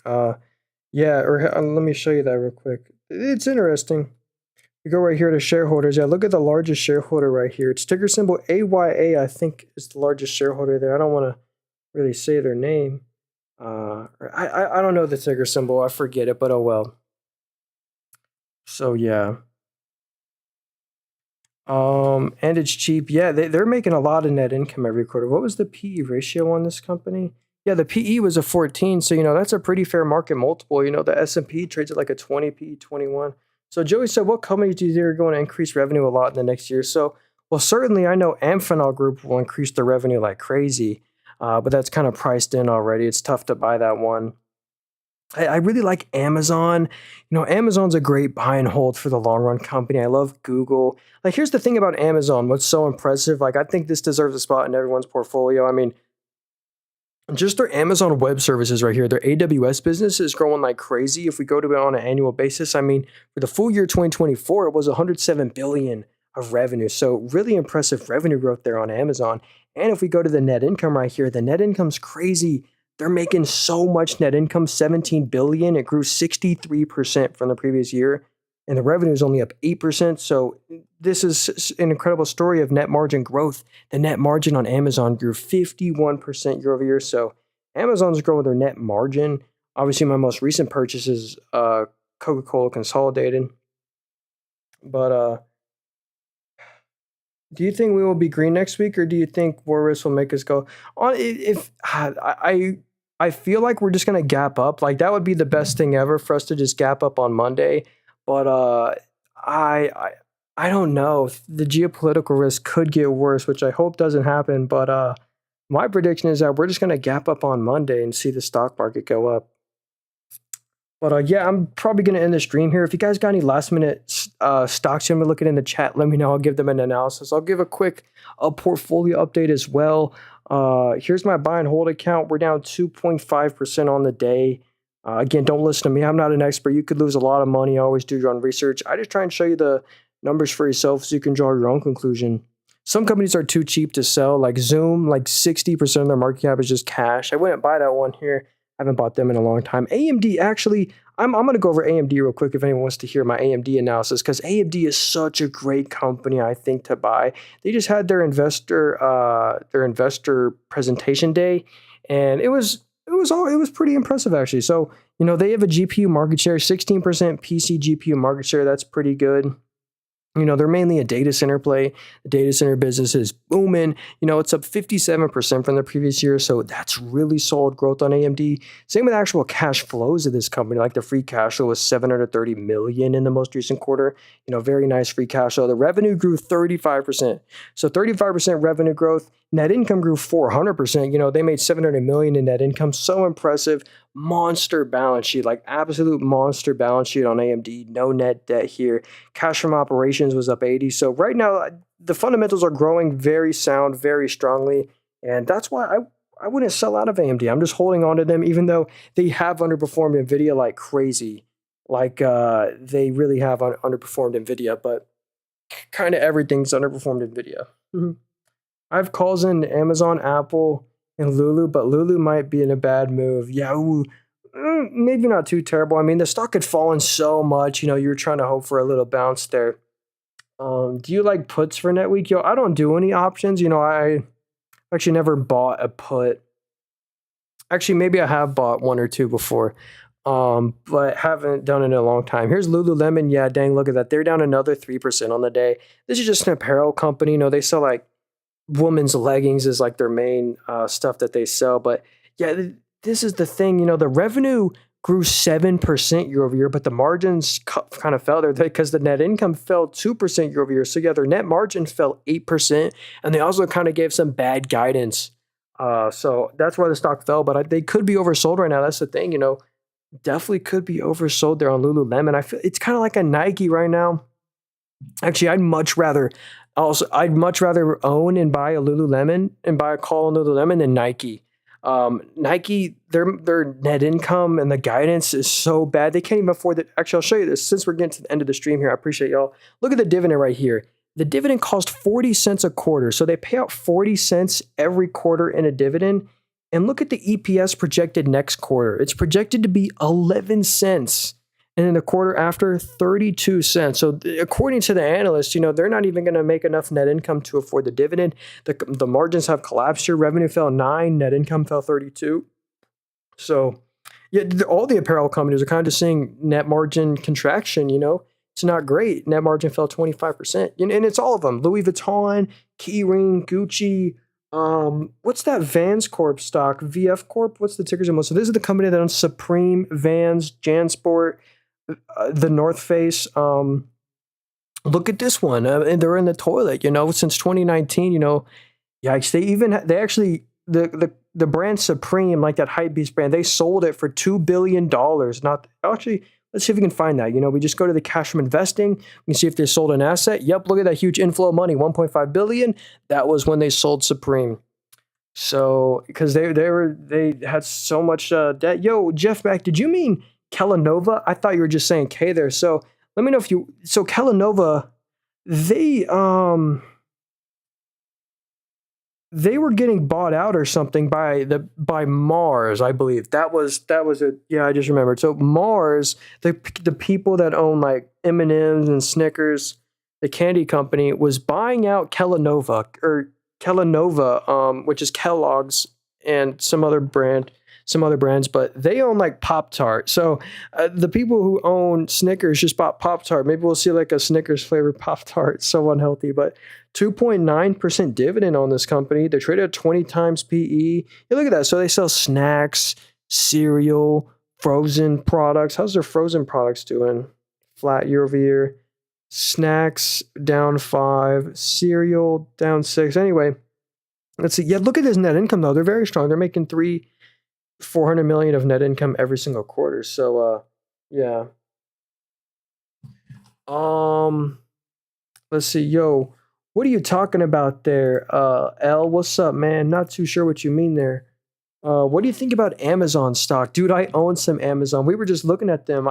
Yeah, or let me show you that real quick. It's interesting. You go right here to shareholders. Yeah, look at the largest shareholder right here. It's ticker symbol AYA, I think, is the largest shareholder there. I don't want to really say their name. I don't know the ticker symbol. I forget it, but oh well. So yeah. And it's cheap. Yeah, they're making a lot of net income every quarter. What was the PE ratio on this company? Yeah, the PE was a 14, so that's a pretty fair market multiple. The S&P trades at like a 20 PE, 21. So Joey said, what companies do you think are going to increase revenue a lot in the next year? So, well, certainly I know Amphenol Group will increase their revenue like crazy, but that's kind of priced in already. It's tough to buy that one. I really like Amazon. Amazon's a great buy and hold for the long run company. I love Google. Like, here's the thing about Amazon. What's so impressive? Like, I think this deserves a spot in everyone's portfolio. I mean, just their Amazon Web Services right here, their AWS business is growing like crazy. If we go to it on an annual basis, I mean, for the full year 2024, it was 107 billion of revenue. So really impressive revenue growth there on Amazon. And if we go to the net income right here, the net income's crazy. They're making so much net income, 17 billion. It grew 63% from the previous year, and the revenue is only up 8%. So this is an incredible story of net margin growth. The net margin on Amazon grew 51% year over year. So Amazon's growing their net margin. Obviously, my most recent purchase is Coca-Cola Consolidated. But do you think we will be green next week, or do you think war risk will make us go on? If I feel like we're just gonna gap up, like that would be the best thing ever for us to just gap up on Monday. But I don't know. The geopolitical risk could get worse, which I hope doesn't happen. But my prediction is that we're just gonna gap up on Monday and see the stock market go up. But yeah, I'm probably going to end the stream here. If you guys got any last minute stocks you want me to look at in the chat, let me know. I'll give them an analysis. I'll give a quick portfolio update as well. Here's my buy and hold account. We're down 2.5% on the day. Again, don't listen to me. I'm not an expert. You could lose a lot of money. Always do your own research. I just try and show you the numbers for yourself so you can draw your own conclusion. Some companies are too cheap to sell, like Zoom, like 60% of their market cap is just cash. I wouldn't buy that one here. I haven't bought them in a long time. AMD, actually, I'm going to go over AMD real quick if anyone wants to hear my AMD analysis, because AMD is such a great company, I think, to buy. They just had their investor presentation day, and it was pretty impressive, actually. So, they have a GPU market share, 16% PC GPU market share. That's pretty good. They're mainly a data center play. The data center business is booming. It's up 57% from the previous year. So that's really solid growth on AMD. Same with actual cash flows of this company. Like the free cash flow was $730 million in the most recent quarter. Very nice free cash flow. The revenue grew 35%. So 35% revenue growth. Net income grew 400%. They made $700 million in net income. So impressive. Monster balance sheet, like absolute monster balance sheet on AMD. No net debt here. Cash from operations was up 80. So right now, the fundamentals are growing very sound, very strongly. And that's why I wouldn't sell out of AMD. I'm just holding on to them, even though they have underperformed NVIDIA like crazy. Like they really have underperformed NVIDIA, but kind of everything's underperformed NVIDIA. I have calls in Amazon, Apple, and Lulu, but Lulu might be in a bad move. Yeah, maybe not too terrible. I mean, the stock had fallen so much. You're trying to hope for a little bounce there. Do you like puts for NetWeek? Yo, I don't do any options. I actually never bought a put. Actually, maybe I have bought one or two before, but haven't done it in a long time. Here's Lululemon. Yeah, dang, look at that. They're down another 3% on the day. This is just an apparel company. They sell like women's leggings is like their main stuff that they sell. But yeah, this is the thing. The revenue grew 7% year over year, but the margins kind of fell there because the net income fell 2% year over year. So yeah, their net margin fell 8%, and they also kind of gave some bad guidance. So that's why the stock fell. But they could be oversold right now. That's the thing. Definitely could be oversold there on Lululemon. I feel it's kind of like a Nike right now. Actually, I'd much rather own and buy a Lululemon and buy a call on Lululemon than Nike. Nike, their net income and the guidance is so bad. They can't even afford it. Actually, I'll show you this since we're getting to the end of the stream here. I appreciate y'all. Look at the dividend right here. The dividend costs 40 cents a quarter. So they pay out 40 cents every quarter in a dividend. And look at the EPS projected next quarter. It's projected to be 11 cents. And in the quarter after, 32 cents. So according to the analysts, they're not even going to make enough net income to afford the dividend. The margins have collapsed here. Revenue fell 9, net income fell 32. So yeah, all the apparel companies are kind of just seeing net margin contraction, It's not great. Net margin fell 25%. And it's all of them. Louis Vuitton, Keyring, Gucci. What's that Vans Corp stock? VF Corp? What's the ticker symbol? So this is the company that owns Supreme, Vans, JanSport, the North Face. Look at this one, and they're in the toilet. Since 2019. Yikes! They actually the brand Supreme, like that hypebeast brand, they sold it for $2 billion. Not actually. Let's see if we can find that. We just go to the cash from investing. We can see if they sold an asset. Yep, look at that huge inflow of money, 1.5 billion. That was when they sold Supreme. So because they had so much debt. Yo, Jeff Mack, did you mean Kellanova? I thought you were just saying K there. So let me know if you. So Kellanova, they were getting bought out or something by Mars, I believe. That was it. Yeah, I just remembered. So Mars, the people that own like M&Ms and Snickers, the candy company, was buying out Kellanova, which is Kellogg's and some other brands, but they own like Pop-Tart. So the people who own Snickers just bought Pop-Tart. Maybe we'll see like a Snickers flavored Pop-Tart. So unhealthy, but 2.9% dividend on this company. They're traded at 20 times PE. You look at that. So they sell snacks, cereal, frozen products. How's their frozen products doing? Flat year over year. Snacks down 5, cereal down 6. Anyway, let's see. Yeah, look at this net income though. They're very strong. They're making $400 million of net income every single quarter. So yeah. Let's see. Yo, what are you talking about there? L, what's up, man? Not too sure what you mean there. What do you think about Amazon stock? Dude, I own some Amazon. We were just looking at them.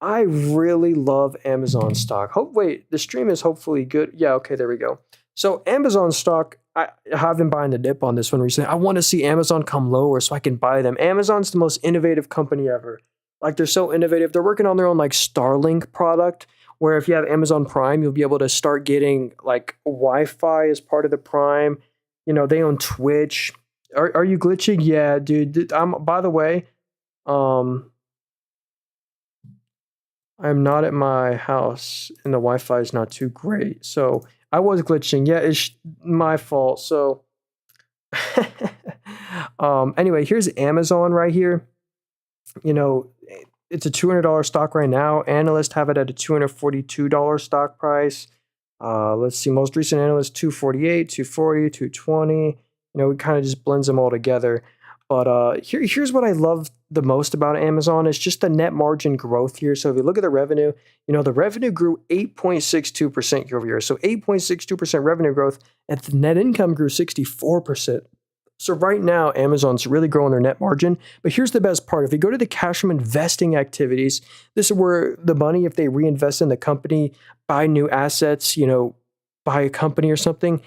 I really love Amazon stock. Wait, the stream is hopefully good. Yeah, okay, there we go. So Amazon stock, I have been buying the dip on this one recently. I want to see Amazon come lower so I can buy them. Amazon's the most innovative company ever. Like they're so innovative. They're working on their own like Starlink product where if you have Amazon Prime, you'll be able to start getting like Wi-Fi as part of the Prime. They own Twitch. Are you glitching? Yeah, dude. I'm by the way, um I'm not at my house and the Wi-Fi is not too great. So I was glitching. Yeah, it's my fault. So anyway, here's Amazon right here. You know, it's a $200 stock right now. Analysts have it at a $242 stock price. Let's see, most recent analyst 248, 240, 220. It kind of just blends them all together. But here's what I love the most about Amazon is just the net margin growth here. So if you look at the revenue, the revenue grew 8.62% year over year. So 8.62% revenue growth, and the net income grew 64%. So right now, Amazon's really growing their net margin. But here's the best part. If you go to the cash from investing activities, this is where the money, if they reinvest in the company, buy new assets, buy a company or something,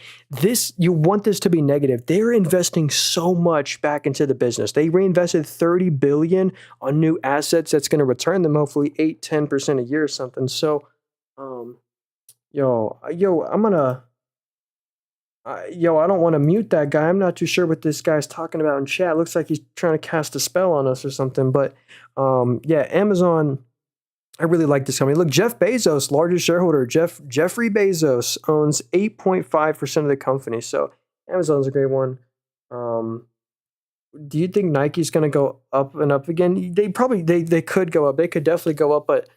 you want this to be negative. They're investing so much back into the business. They reinvested 30 billion on new assets that's going to return them hopefully 8-10% a year or something. So, um, I'm gonna I don't want to mute that guy. I'm not too sure what this guy's talking about in chat. Looks like he's trying to cast a spell on us or something. But yeah, Amazon. I really like this company. Look, Jeff Bezos, largest shareholder. Jeffrey Bezos owns 8.5% of the company. So Amazon's a great one. Um, do you think Nike's going to go up and up again? They could go up. They could definitely go up, but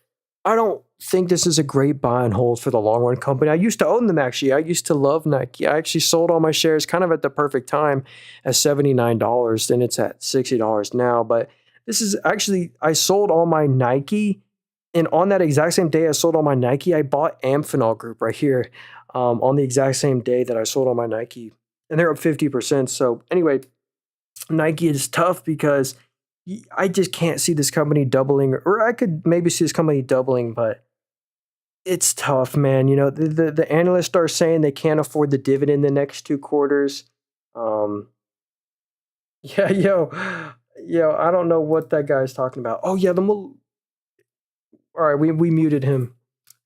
I don't think this is a great buy and hold for the long run company. I used to own them actually. I used to love Nike. I actually sold all my shares kind of at the perfect time at $79. Then it's at $60 now. But this is actually, I sold all my Nike. And on that exact same day I sold all my Nike, I bought Amphenol Group right here on the exact same day that I sold all my Nike. And they're up 50%. So anyway, Nike is tough because I just can't see this company doubling, or I could maybe see this company doubling, but it's tough, man. The analysts are saying they can't afford the dividend the next 2 quarters. Um, yeah, I don't know what that guy's talking about. Oh yeah, all right, we muted him.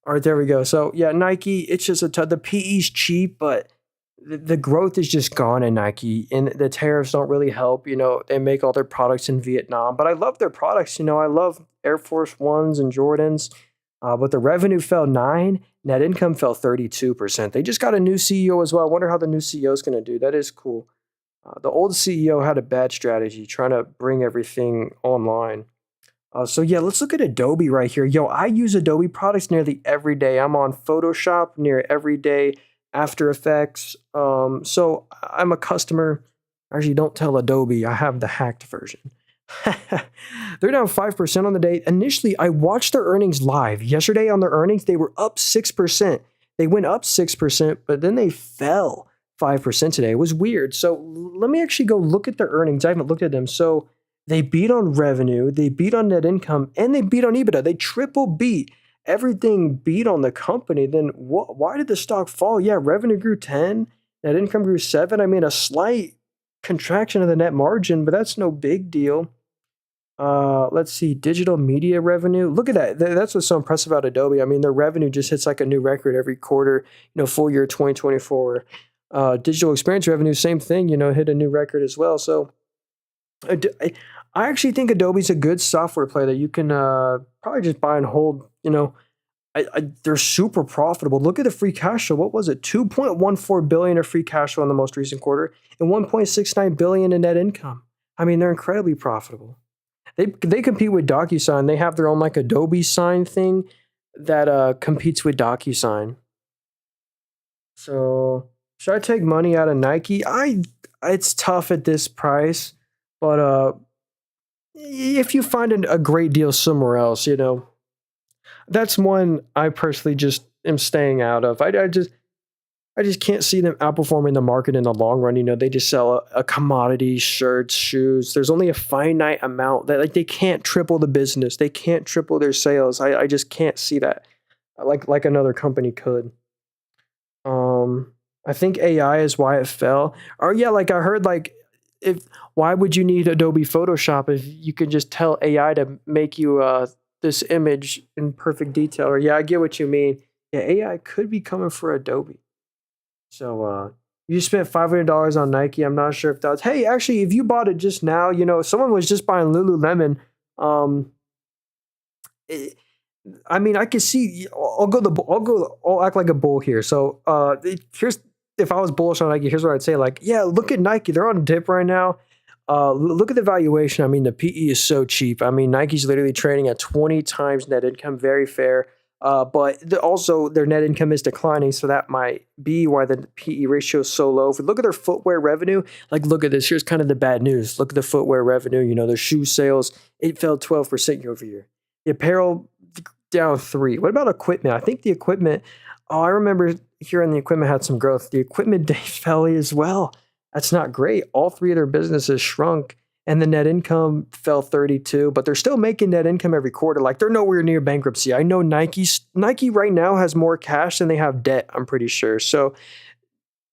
All right, there we go. So yeah, Nike, it's just the PE's cheap, but the growth is just gone in Nike, and the tariffs don't really help. They make all their products in Vietnam, but I love their products. I love Air Force Ones and Jordans, but the revenue fell 9, net income fell 32%. They just got a new CEO as well. I wonder how the new CEO is going to do. That is cool. The old CEO had a bad strategy, trying to bring everything online. So yeah, let's look at Adobe right here. I use Adobe products nearly every day. I'm on Photoshop near every day, After Effects. So I'm a customer. Actually, don't tell Adobe. I have the hacked version. They're down 5% on the day. Initially, I watched their earnings live. Yesterday on their earnings, they were up 6%. They went up 6%, but then they fell 5% today. It was weird. So let me actually go look at their earnings. I haven't looked at them. So they beat on revenue, they beat on net income, and they beat on EBITDA. They triple beat. Everything beat on the company. Then why did the stock fall? Yeah, revenue grew 10, net income grew 7. I mean, a slight contraction of the net margin, but that's no big deal. Let's see, digital media revenue. Look at that. That's what's so impressive about Adobe. I mean, their revenue just hits like a new record every quarter, full year 2024. Digital experience revenue, same thing, hit a new record as well. So I actually think Adobe's a good software play that you can probably just buy and hold. They're super profitable. Look at the free cash flow. What was it? 2.14 billion of free cash flow in the most recent quarter, and 1.69 billion in net income. I mean, they're incredibly profitable. They compete with DocuSign. They have their own like Adobe Sign thing that competes with DocuSign. So should I take money out of Nike? It's tough at this price, but if you find a great deal somewhere else, that's one I personally just am staying out of. I just can't see them outperforming the market in the long run. They just sell a commodity, shirts, shoes. There's only a finite amount that like they can't triple the business. They can't triple their sales. I just can't see that like another company could. I think AI is why it fell. Or yeah, like I heard like if why would you need Adobe Photoshop if you can just tell AI to make you this image in perfect detail? Or yeah, I get what you mean. Yeah, AI could be coming for Adobe. So you spent $500 on Nike. I'm not sure if that's hey, actually, if you bought it just now, someone was just buying Lululemon. Um, it, I mean, I can see. I'll act like a bull here. So here's if I was bullish on Nike. Here's what I'd say. Like, yeah, look at Nike. They're on a dip right now. Look at the valuation. I mean, the PE is so cheap. I mean, Nike's literally trading at 20 times net income. Very fair. But also their net income is declining, so that might be why the PE ratio is so low. If we look at their footwear revenue, like look at this. Here's kind of the bad news. Look at the footwear revenue. Their shoe sales, it fell 12% year over year. The apparel down 3. What about equipment? I think the equipment. Oh, I remember hearing the equipment had some growth. The equipment day fell as well. That's not great. All 3 of their businesses shrunk. And the net income fell 32, but they're still making net income every quarter. Like they're nowhere near bankruptcy. I know Nike right now has more cash than they have debt, I'm pretty sure. So,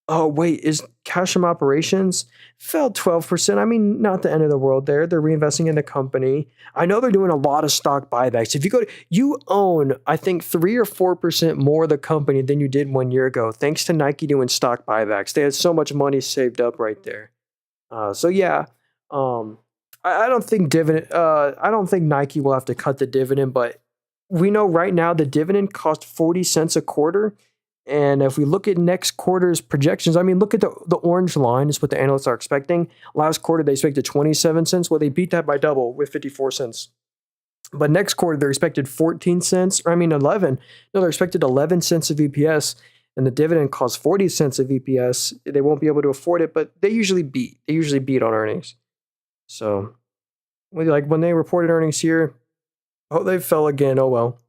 oh wait, is cash from operations fell 12%? I mean, not the end of the world there. They're reinvesting in the company. I know they're doing a lot of stock buybacks. If you own, I think 3 or 4% more of the company than you did 1 year ago, thanks to Nike doing stock buybacks. They had so much money saved up right there. So yeah. I don't think I don't think Nike will have to cut the dividend, but we know right now the dividend cost 40 cents a quarter. And if we look at next quarter's projections, I mean, look at the orange line is what the analysts are expecting. Last quarter, they expected 27 cents. Well, they beat that by double with 54 cents. But next quarter, they're expected 14 cents. Or I mean, 11. No, they're expected 11 cents of EPS. And the dividend costs 40 cents of EPS. They won't be able to afford it, but they usually beat. They usually beat on earnings. So, when they reported earnings here, oh, they fell again. Oh well.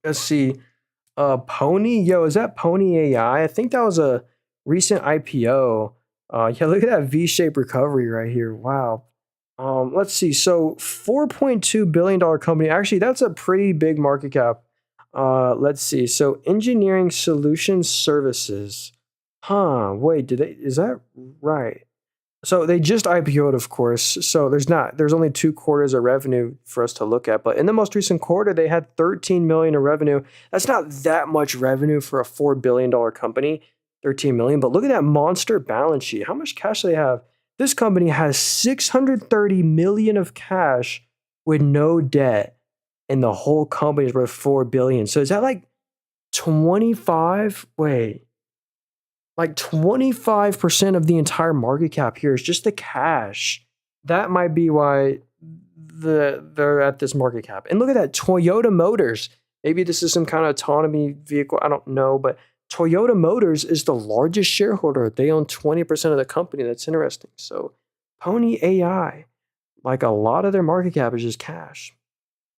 Let's see. Pony, yo, is that Pony AI? I think that was a recent IPO. Yeah, look at that V-shaped recovery right here. Wow. Let's see. So, $4.2 billion company. Actually, that's a pretty big market cap. Let's see. So, engineering solutions services. Wait, is that right? So they just IPO'd, of course. So there's only 2 quarters of revenue for us to look at. But in the most recent quarter, they had 13 million in revenue. That's not that much revenue for a $4 billion company, 13 million. But look at that monster balance sheet. How much cash do they have? This company has 630 million of cash with no debt, and the whole company is worth 4 billion. So is that like 25? Wait. Like 25% of the entire market cap here is just the cash. That might be why they're at this market cap. And look at that, Toyota Motors. Maybe this is some kind of autonomy vehicle. I don't know, but Toyota Motors is the largest shareholder. They own 20% of the company. That's interesting. So Pony AI, like a lot of their market cap is just cash.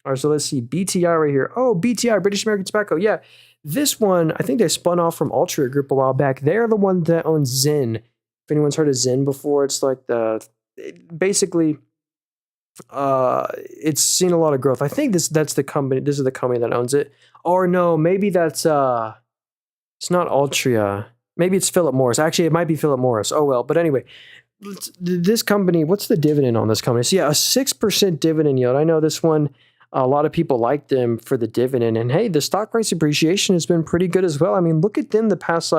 All right, so let's see. BTI right here. Oh, BTI, British American Tobacco. Yeah. This one, I think they spun off from Altria Group a while back. They're the one that owns Zen. If anyone's heard of Zen before, it's like basically, it's seen a lot of growth. I think that's the company. This is the company that owns it. Or no, maybe that's it's not Altria. Maybe it's Philip Morris. Actually, it might be Philip Morris. Oh well. But anyway, this company. What's the dividend on this company? So yeah, a 6% dividend yield. I know this one. A lot of people like them for the dividend. And hey, the stock price appreciation has been pretty good as well. I mean, look at them the past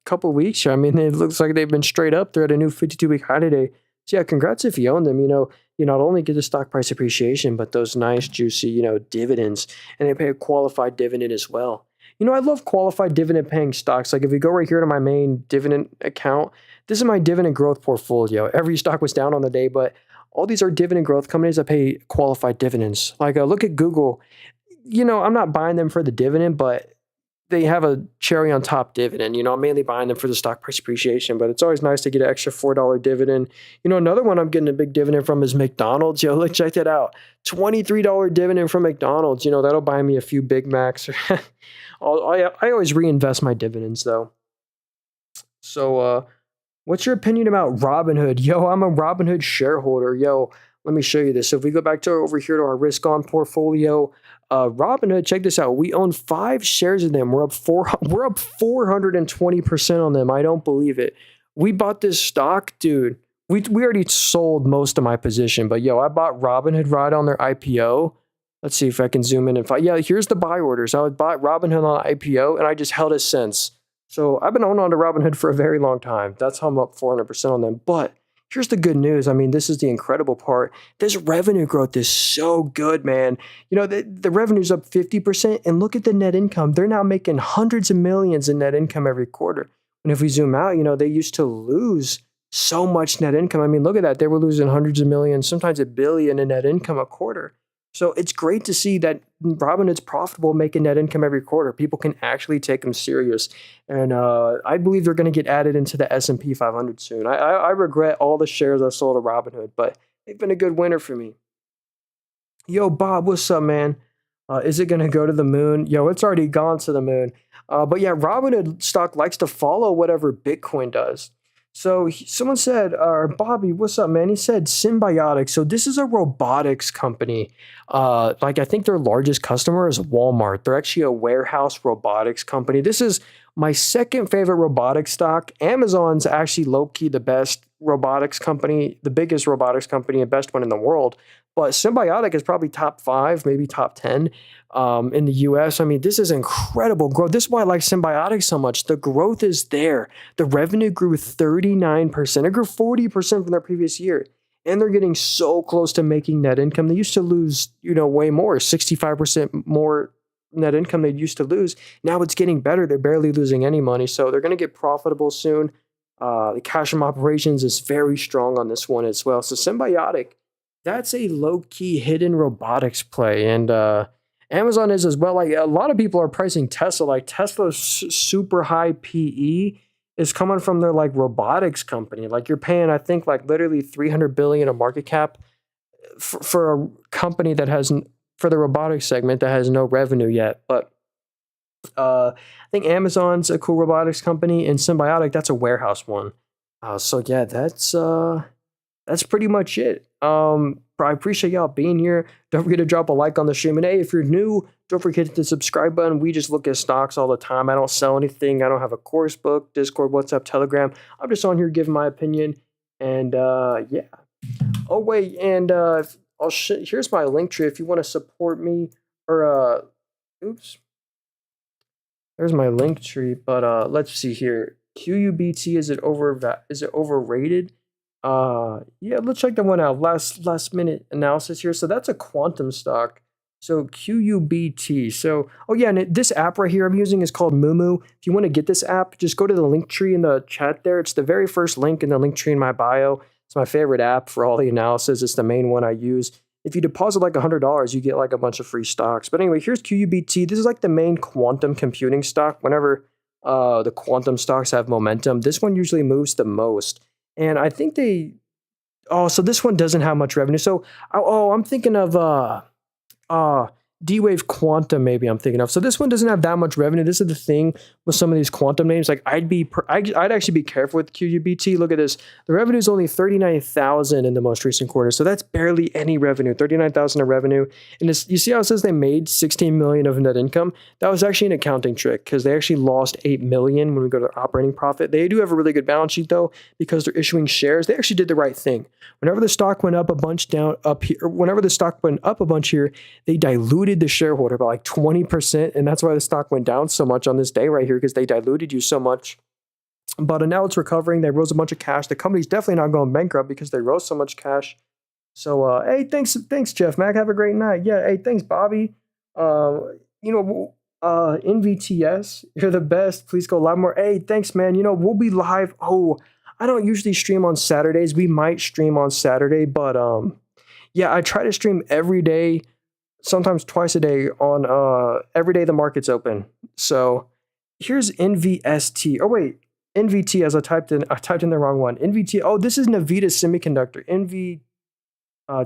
couple weeks here. I mean, it looks like they've been straight up. They're at a new 52-week high today. So yeah, congrats if you own them. You not only get the stock price appreciation, but those nice, juicy, dividends. And they pay a qualified dividend as well. I love qualified dividend paying stocks. Like if we go right here to my main dividend account, this is my dividend growth portfolio. Every stock was down on the day, but all these are dividend growth companies that pay qualified dividends. Like look at Google. I'm not buying them for the dividend, but they have a cherry on top dividend. I'm mainly buying them for the stock price appreciation, but it's always nice to get an extra $4 dividend. Another one I'm getting a big dividend from is McDonald's. Look, check that out. $23 dividend from McDonald's. That'll buy me a few Big Macs. I always reinvest my dividends though. So, what's your opinion about Robinhood? I'm a Robinhood shareholder. Let me show you this. So if we go back to over here to our risk on portfolio, Robinhood, check this out. We own 5 shares of them. We're up 420% on them. I don't believe it. We bought this stock, dude. We already sold most of my position, but I bought Robinhood right on their IPO. Let's see if I can zoom in and find. Here's the buy orders. I bought Robinhood on IPO, and I just held it since. So I've been holding on to Robinhood for a very long time. That's how I'm up 400% on them. But here's the good news. I mean, this is the incredible part. This revenue growth is so good, man. The revenue's up 50%, and look at the net income. They're now making hundreds of millions in net income every quarter. And if we zoom out, they used to lose so much net income. I mean, look at that. They were losing hundreds of millions, sometimes $1 billion in net income a quarter. So it's great to see that Robinhood's profitable, making net income every quarter. People can actually take them serious. And I believe they're going to get added into the S&P 500 soon. I regret all the shares I sold to Robinhood, but they've been a good winner for me. Yo, Bob, what's up, man? Is it going to go to the moon? It's already gone to the moon. But yeah, Robinhood stock likes to follow whatever Bitcoin does. So someone said, Bobby, what's up, man? He said Symbiotic. So this is a robotics company. I think their largest customer is Walmart. They're actually a warehouse robotics company. This is my second favorite robotics stock. Amazon's actually low-key the best robotics company, the biggest robotics company and best one in the world. But Symbiotic is probably top 5, maybe top 10 in the US. I mean, this is incredible growth. This is why I like Symbiotic so much. The growth is there. The revenue grew 39%. It grew 40% from their previous year. And they're getting so close to making net income. They used to lose, way more, 65% more net income they used to lose. Now it's getting better. They're barely losing any money. So they're going to get profitable soon. The cash from operations is very strong on this one as well. So Symbiotic, that's a low-key hidden robotics play. And Amazon is as well. Like, a lot of people are pricing Tesla. Like, Tesla's super high PE is coming from their robotics company. Like, you're paying, I think, literally $300 billion a market cap for a company that has, for the robotics segment, that has no revenue yet. But I think Amazon's a cool robotics company, and Symbiotic, that's a warehouse one. So yeah, that's pretty much it. I appreciate y'all being here. Don't forget to drop a like on the stream. And hey, if you're new, don't forget to hit the subscribe button. We just look at stocks all the time. I don't sell anything. I don't have a course book, Discord, WhatsApp, Telegram. I'm just on here giving my opinion. And yeah. Oh wait, and here's my link tree if you want to support me. Or oops. There's my link tree. But let's see here. QUBT, is it overrated? Yeah, let's check that one out. Last minute analysis here. So that's a quantum stock. So QUBT. So, oh yeah, and this app right here I'm using is called Mumu. If you want to get this app, just go to the link tree in the chat there. It's the very first link in the link tree in my bio. It's my favorite app for all the analysis. It's the main one I use. If you deposit $100, you get a bunch of free stocks. But anyway, here's QUBT. This is the main quantum computing stock. Whenever the quantum stocks have momentum, this one usually moves the most. And I think so this one doesn't have much revenue. So, I'm thinking of D-Wave Quantum, maybe I'm thinking of. So this one doesn't have that much revenue. This is the thing with some of these quantum names. I'd actually be careful with QUBT. Look at this. The revenue is only $39,000 in the most recent quarter. So that's barely any revenue. $39,000 of revenue. And you see how it says they made $16 million of net income? That was actually an accounting trick because they actually lost $8 million when we go to operating profit. They do have a really good balance sheet though, because they're issuing shares. They actually did the right thing. Whenever the stock went up a bunch whenever the stock went up a bunch here, they diluted the shareholder by 20, and that's why the stock went down so much on this day right here, because they diluted you so much. But now it's recovering. They rose a bunch of cash. The company's definitely not going bankrupt because they rose so much cash. So hey, thanks Jeff Mac. Have a great night. Yeah, hey, thanks Bobby. NVTS, you're the best. Please go live more. Hey, thanks man. We'll be live. I don't usually stream on Saturdays. We might stream on Saturday, but yeah, I try to stream every day, sometimes twice a day on every day the market's open. So Here's NVST. Oh wait, NVT as I typed in the wrong one. NVT. Oh, this is Nvidia Semiconductor.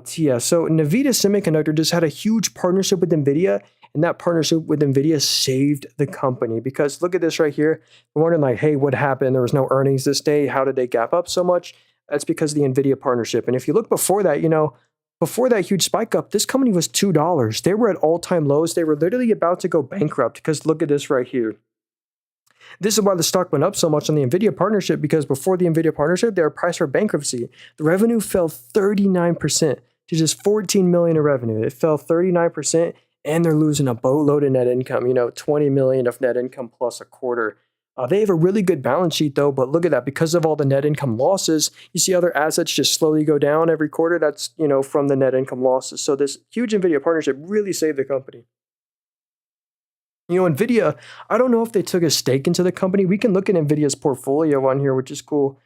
TS. So Nvidia Semiconductor just had a huge partnership with Nvidia, and that partnership with Nvidia saved the company because look at this right here. We're wondering like, hey, what happened? There was no earnings this day. How did they gap up so much? That's because of the Nvidia partnership. And if you look before that, before that huge spike up, this company was $2. They were at all-time lows. They were literally about to go bankrupt because look at this right here. This is why the stock went up so much on the Nvidia partnership because before the Nvidia partnership, they were priced for bankruptcy. The revenue fell 39% to just 14 million in revenue. It fell 39%, and they're losing a boatload of net income. 20 million of net income plus a quarter. They have a really good balance sheet though, but look at that. Because of all the net income losses, you see other assets just slowly go down every quarter. That's from the net income losses. So this huge Nvidia partnership really saved the company. Nvidia, I don't know if they took a stake into the company. We can look at Nvidia's portfolio on here, which is cool.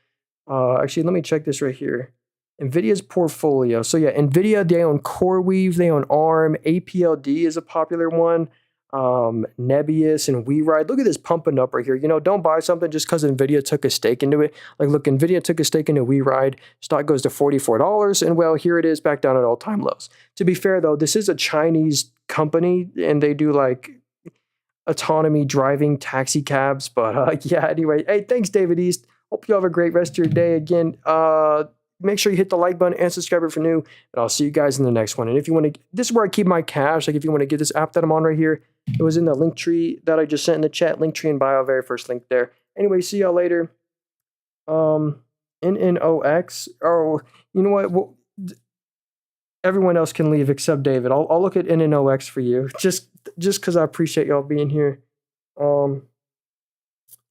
Actually, let me check this right here. Nvidia's portfolio. So yeah, Nvidia, they own CoreWeave, they own ARM, APLD is a popular one, Nebius and WeRide. Look at this pumping up right here. Don't buy something just because Nvidia took a stake into it. Like, look, Nvidia took a stake into WeRide. Stock goes to $44, and well, here it is back down at all-time lows. To be fair, though, this is a Chinese company, and they do like autonomy driving taxi cabs. But yeah, anyway, hey, thanks, David East. Hope you have a great rest of your day. Again, make sure you hit the like button and subscribe if you're new, and I'll see you guys in the next one. And if you want to, this is where I keep my cash. Like if you want to get this app that I'm on right here, it was in the link tree that I just sent in the chat. Link tree in bio, very first link there. Anyway, see y'all later. NNOX. Oh, you know what? Well, everyone else can leave except David. I'll look at NNOX for you. Just because I appreciate y'all being here.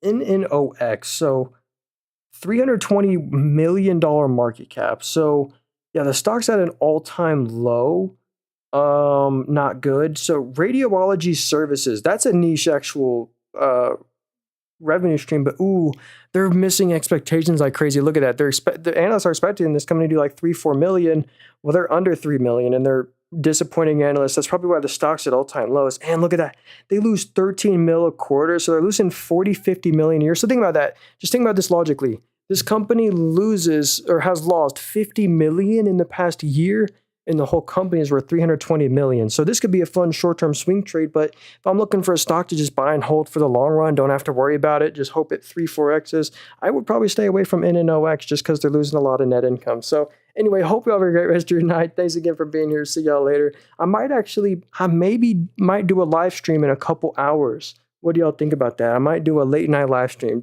NNOX. So $320 million market cap. So yeah, the stock's at an all-time low. Not good. So radiology services, that's a niche actual revenue stream, but they're missing expectations like crazy. Look at that. The analysts are expecting this company to do like 3-4 million. Well, they're under 3 million, and they're disappointing analysts. That's probably why the stock's at all-time lows. And look at that. They lose 13 mil a quarter, so they're losing 40-50 million a year. So think about that. Just think about this logically. This company loses or has lost 50 million in the past year, and the whole company is worth 320 million. So this could be a fun short-term swing trade, but if I'm looking for a stock to just buy and hold for the long run, don't have to worry about it, just hope it 3-4x's, I would probably stay away from NNOX just because they're losing a lot of net income. So anyway, hope you have a great rest of your night. Thanks again for being here. See y'all later. I maybe might do a live stream in a couple hours. What do y'all think about that? I might do a late night live stream.